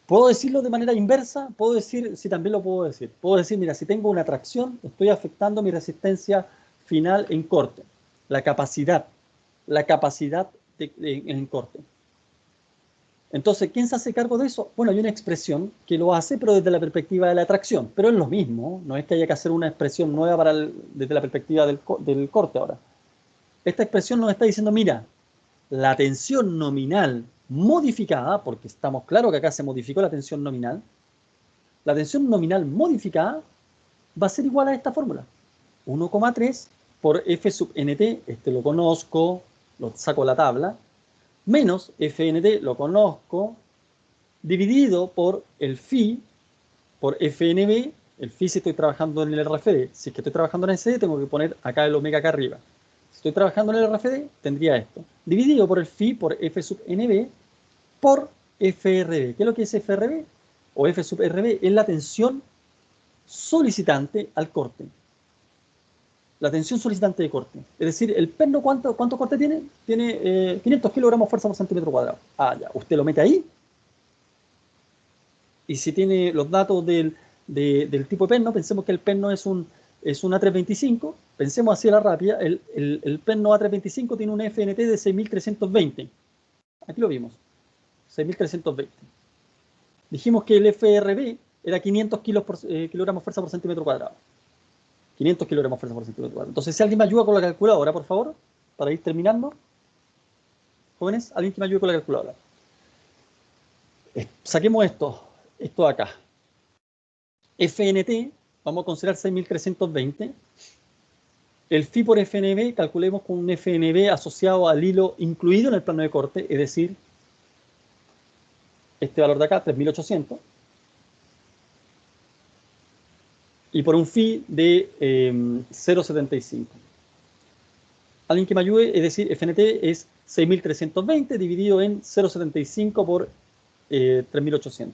¿Puedo decirlo de manera inversa? Puedo decir, sí, también lo puedo decir. Puedo decir, mira, si tengo una tracción, estoy afectando mi resistencia final en corte. La capacidad en corte. Entonces, ¿quién se hace cargo de eso? Bueno, hay una expresión que lo hace, pero desde la perspectiva de la tracción. Pero es lo mismo, no es que haya que hacer una expresión nueva desde la perspectiva del corte ahora. Esta expresión nos está diciendo, mira, la tensión nominal modificada, porque estamos claros que acá se modificó la tensión nominal modificada va a ser igual a esta fórmula. 1,3 por F sub nt, este lo conozco, lo saco de la tabla, menos FNT, lo conozco, dividido por el phi, por FNB, el phi si estoy trabajando en el RFD. Si es que estoy trabajando en el CD, tengo que poner acá el omega acá arriba. Si estoy trabajando en el RFD, tendría esto. Dividido por el phi por F sub NB por FRB. ¿Qué es lo que es FRB? O F sub RB es la tensión solicitante al corte. La tensión solicitante de corte. Es decir, el perno, ¿cuánto corte tiene? Tiene 500 kilogramos fuerza por centímetro cuadrado. Ah, ya. Usted lo mete ahí. Y si tiene los datos del tipo de perno, pensemos que el perno es un A325. Pensemos así a la rápida. El perno A325 tiene un FNT de 6.320. Aquí lo vimos. 6.320. Dijimos que el FRB era 500 kilogramos fuerza por centímetro cuadrado. 500 kilogramos fuerza por centímetro cuadrado. Entonces, si alguien me ayuda con la calculadora, por favor, para ir terminando. Jóvenes, alguien que me ayude con la calculadora. Saquemos esto de acá. FNT, vamos a considerar 6.320. El phi por FNB, calculemos con un FNB asociado al hilo incluido en el plano de corte, es decir, este valor de acá, 3.800. Y por un phi de 0,75. Alguien que me ayude, es decir, FNT es 6.320 dividido en 0,75 por 3.800.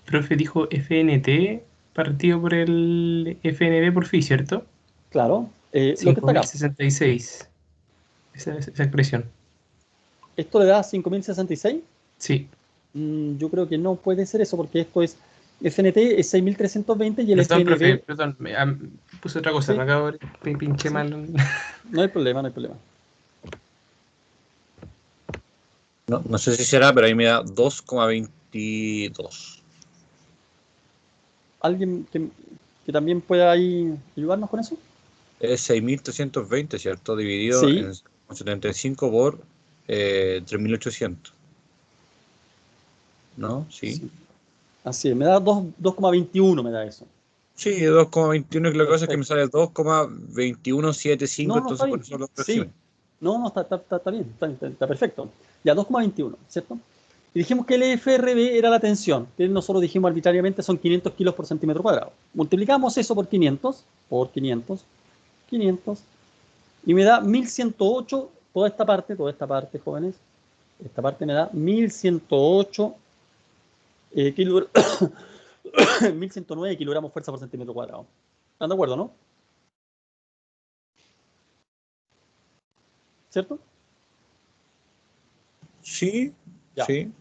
Profe dijo FNT partido por el FNB por phi, ¿cierto?
Claro, lo que está acá.
5.066. Esa expresión.
¿Esto le da 5.066?
Sí.
Yo creo que no puede ser eso, porque esto es FNT es 6.320 y el
Perdón,
FNB...
profe, perdón, puse otra cosa,
¿Sí?
me acabo de pinché
Sí.
mal.
No hay problema, no hay problema.
No sé si será, pero ahí me da 2,22.
¿Alguien que también pueda ahí ayudarnos con eso?
Es 6.320, ¿cierto? Dividido
Sí.
en 75 por 3.800. ¿No? Sí.
Así es, me da 2,21 me da eso.
Sí, 2,21, que la cosa es que me
Perfecto.
sale 2,2175,
No, está
entonces por
bien.
eso lo
Sí.
aproximé.
No, está bien, está perfecto. Ya, 2,21, ¿cierto? Y dijimos que el FRB era la tensión, que nosotros dijimos arbitrariamente son 500 kilos por centímetro cuadrado. Multiplicamos eso por 500, 500, y me da 1108, toda esta parte, jóvenes, esta parte me da 1108 kilogramos. 1109 kilogramos fuerza por centímetro cuadrado. ¿Están de acuerdo, no? ¿Cierto?
Sí,
Ya.
sí.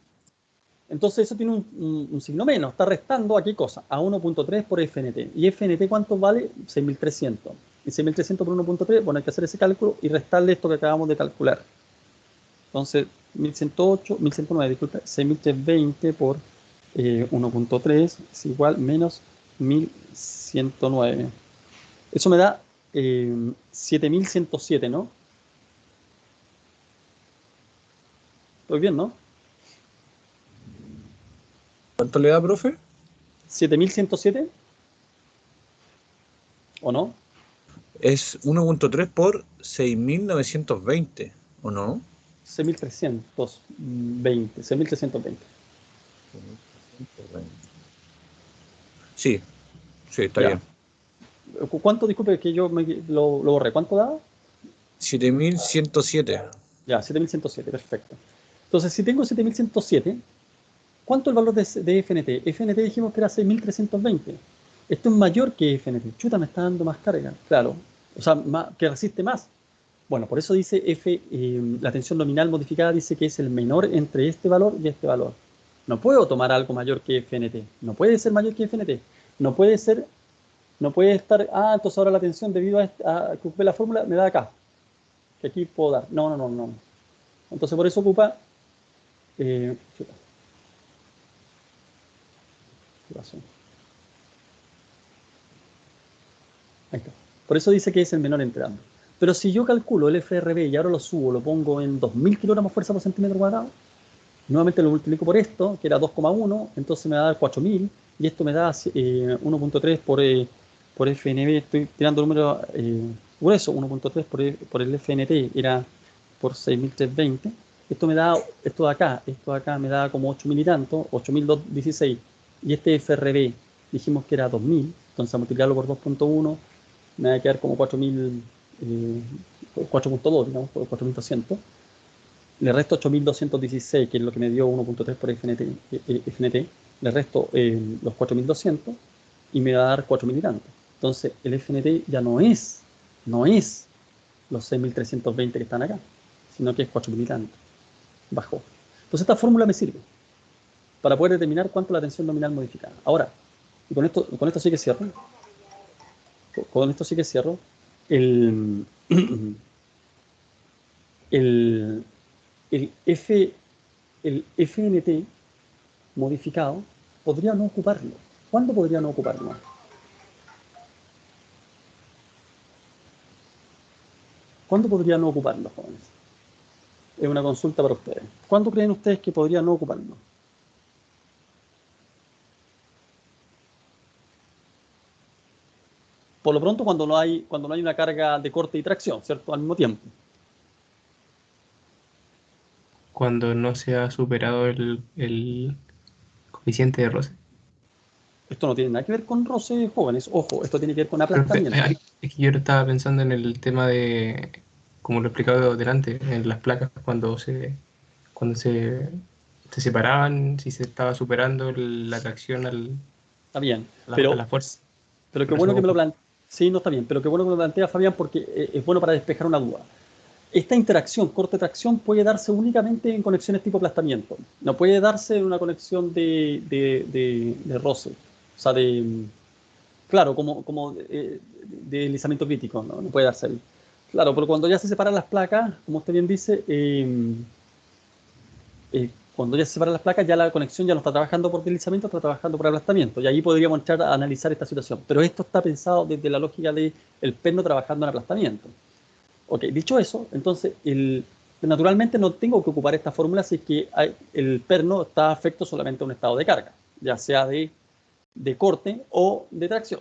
Entonces eso tiene un signo menos. Está restando a qué cosa? A 1.3 por FNT. ¿Y FNT cuánto vale? 6.300. Y 6.300 por 1.3, bueno, hay que hacer ese cálculo y restarle esto que acabamos de calcular. Entonces, 1109, disculpa, 6.320 por 1.3 es igual menos 1.109. Eso me da 7.107, ¿no? Estoy bien, ¿no?
¿Cuánto le da, profe?
7.107, ¿o no?
Es 1.3 por 6.920, ¿o no?
6.320, 6.320.
Sí, sí, está
Ya.
bien.
¿Cuánto? Disculpe que yo lo borré. ¿Cuánto daba?
7.107.
Ya, 7.107, perfecto. Entonces, si tengo 7.107, ¿cuánto es el valor de FNT? FNT dijimos que era 6.320. Esto es mayor que FNT. Chuta, me está dando más carga. Claro. O sea, que resiste más. Bueno, por eso dice la tensión nominal modificada dice que es el menor entre este valor y este valor. No puedo tomar algo mayor que FNT. No puede ser mayor que FNT. No puede ser, no puede estar, entonces ahora la tensión debido a que ocupé la fórmula me da acá. Que aquí puedo dar. No, no, no, no. Entonces por eso ocupa, chuta, ¿qué pasó? Ahí está. Por eso dice que es el menor entre ambos. Pero si yo calculo el FRB y ahora lo subo, lo pongo en 2.000 kilogramos fuerza por centímetro cuadrado, nuevamente lo multiplico por esto, que era 2,1, entonces me va a dar 4.000, y esto me da 1.3 por FNB, estoy tirando números gruesos, 1.3 por el FNT, era por 6.320, esto de acá me da como 8.000 y tanto, 8.216, y este FRB dijimos que era 2.000, entonces a multiplicarlo por 2.1 me va a quedar como 4.000, 4.2, digamos, 4.200. Le resto 8.216, que es lo que me dio 1.3 por FNT. Le resto los 4.200 y me va a dar 4.000 y tanto. Entonces, el FNT ya no es los 6.320 que están acá, sino que es 4.000 y tanto. Bajó. Entonces, esta fórmula me sirve para poder determinar cuánto es la tensión nominal modificada. Ahora, y con esto sí que cierro. Con esto sí que cierro. El, el, el, el FNT modificado, podría no ocuparlo. ¿Cuándo podría no ocuparlo? ¿Cuándo podría no ocuparlo, jóvenes? Es una consulta para ustedes. ¿Cuándo creen ustedes que podría no ocuparlo? Por lo pronto, cuando no hay una carga de corte y tracción, ¿cierto? Al mismo tiempo.
Cuando no se ha superado el coeficiente de roce.
Esto no tiene nada que ver con roce, jóvenes. Ojo, esto tiene que ver con
Profe,
aplastamiento.
es que yo estaba pensando en el tema de, como lo he explicado delante, en las placas cuando se separaban, si se estaba superando la tracción
Está bien,
a la fuerza.
pero qué
Por eso
bueno que me lo
ojo,
plantea. Sí, no está bien, pero qué bueno que me lo plantea Fabián porque es bueno para despejar una duda. Esta interacción, corte-tracción, puede darse únicamente en conexiones tipo aplastamiento. No puede darse en una conexión de roce. O sea, claro, como de deslizamiento crítico, ¿no? No puede darse ahí. Claro, pero cuando ya se separan las placas, como usted bien dice, Cuando ya se separan las placas, ya la conexión ya no está trabajando por deslizamiento, está trabajando por aplastamiento. Y ahí podríamos entrar a analizar esta situación. Pero esto está pensado desde la lógica del perno trabajando en aplastamiento. Ok, dicho eso, entonces, naturalmente no tengo que ocupar esta fórmula si es que el perno está afecto solamente a un estado de carga, ya sea de corte o de tracción,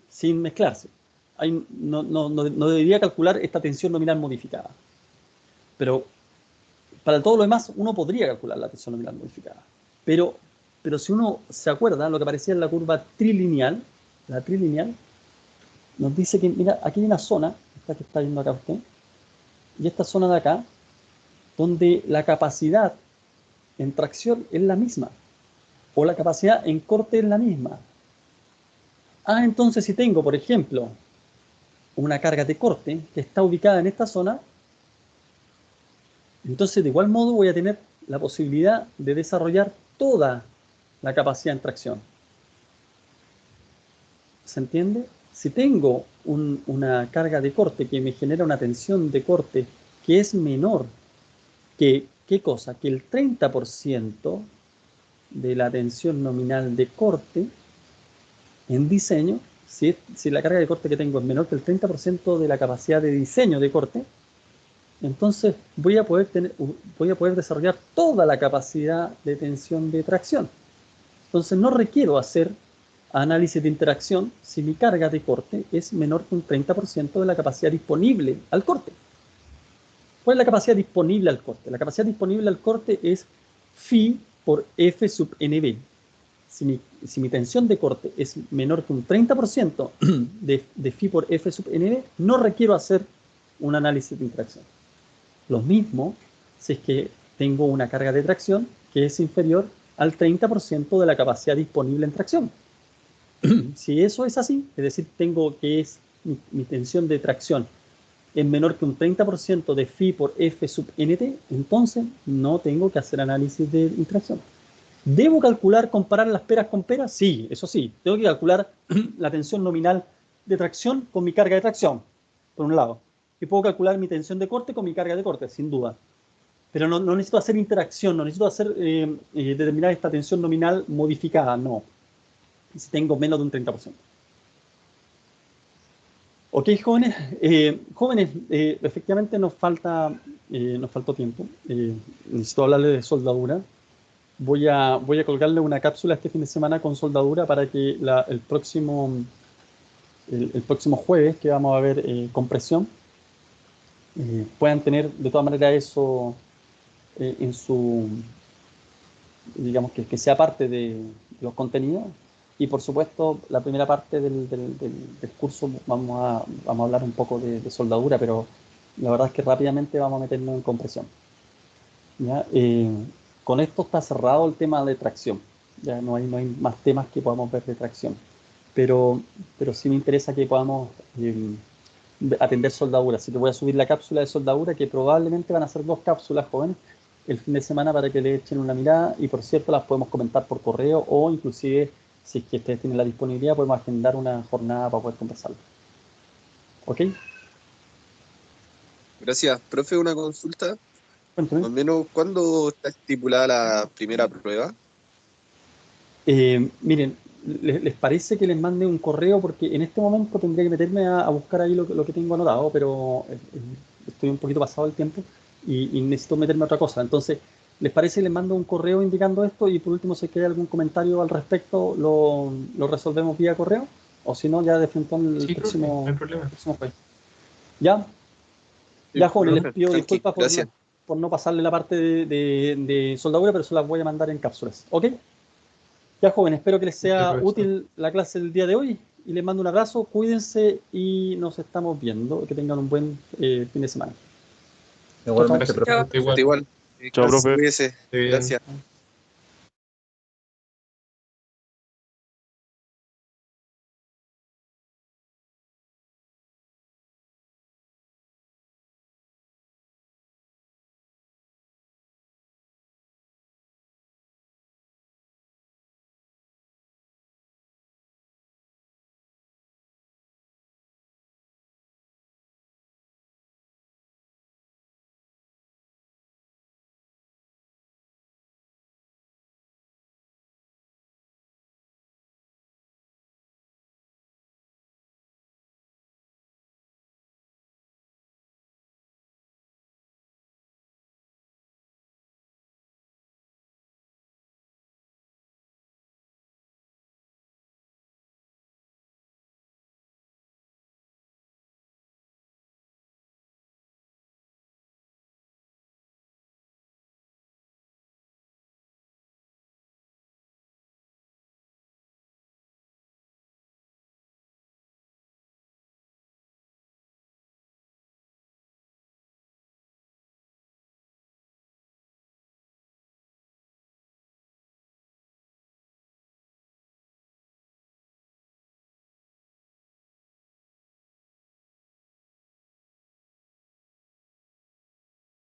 sin mezclarse. Ahí no debería calcular esta tensión nominal modificada. Pero para todo lo demás, uno podría calcular la tensión nominal modificada. Pero si uno se acuerda, lo que aparecía en la curva trilineal, la trilineal, nos dice que, mira, aquí hay una zona, esta que está viendo acá usted, y esta zona de acá, donde la capacidad en tracción es la misma, o la capacidad en corte es la misma. Entonces si tengo, por ejemplo, una carga de corte que está ubicada en esta zona, entonces de igual modo voy a tener la posibilidad de desarrollar toda la capacidad en tracción. ¿Se entiende? Si tengo una carga de corte que me genera una tensión de corte que es menor que, ¿qué cosa? Que el 30% de la tensión nominal de corte en diseño, si la carga de corte que tengo es menor que el 30% de la capacidad de diseño de corte, entonces voy a poder desarrollar toda la capacidad de tensión de tracción. Entonces no requiero hacer análisis de interacción si mi carga de corte es menor que un 30% de la capacidad disponible al corte. ¿Cuál es la capacidad disponible al corte? La capacidad disponible al corte es phi por F sub NB. Si mi tensión de corte es menor que un 30% de phi por F sub NB, no requiero hacer un análisis de interacción. Lo mismo si es que tengo una carga de tracción que es inferior al 30% de la capacidad disponible en tracción. Si eso es así, es decir, tengo que es mi tensión de tracción es menor que un 30% de phi por F sub NT, entonces no tengo que hacer análisis de interacción. ¿Debo calcular, comparar las peras con peras? Sí, eso sí. Tengo que calcular la tensión nominal de tracción con mi carga de tracción, por un lado. Y puedo calcular mi tensión de corte con mi carga de corte, sin duda. Pero no necesito hacer interacción, no necesito hacer determinar esta tensión nominal modificada, no. Si tengo menos de un 30%. Ok, jóvenes. Efectivamente nos faltó tiempo. Necesito hablarles de soldadura. Voy a colgarle una cápsula este fin de semana con soldadura para que el próximo jueves, que vamos a ver compresión, puedan tener de todas maneras eso en su, digamos, que sea parte de los contenidos. Y por supuesto, la primera parte del curso vamos a hablar un poco de soldadura, pero la verdad es que rápidamente vamos a meternos en compresión. ¿Ya? Con esto está cerrado el tema de tracción. Ya no hay más temas que podamos ver de tracción. Pero sí me interesa que podamos atender soldadura. Así que voy a subir la cápsula de soldadura, que probablemente van a ser 2 cápsulas, jóvenes, el fin de semana para que le echen una mirada. Y por cierto, las podemos comentar por correo o inclusive, si es que ustedes tienen la disponibilidad, podemos agendar una jornada para poder conversarlo. ¿Ok?
Gracias. Profe, una consulta.
Cuéntame.
Más o menos, ¿cuándo está estipulada la primera prueba?
Miren, ¿les parece que les mande un correo? Porque en este momento tendría que meterme a buscar ahí lo que tengo anotado, pero estoy un poquito pasado el tiempo y necesito meterme a otra cosa. Entonces, ¿les parece que les mando un correo indicando esto? Y por último, si hay algún comentario al respecto, lo resolvemos vía correo. O si no, ya de frente al próximo,
no hay problema.
próximo jueves. ¿Ya? Ya, jóvenes, les pido
Tranqui,
disculpas por no pasarle la parte de soldadura, pero se las voy a mandar en cápsulas. ¿Ok? Ya, jóvenes, espero que les sea útil la clase del día de hoy y les mando un abrazo, cuídense y nos estamos viendo. Que tengan un buen fin de semana.
Igualmente,
Chao.
profe.
Igual.
Chao, profe.
Cuídese.
Bien.
Gracias.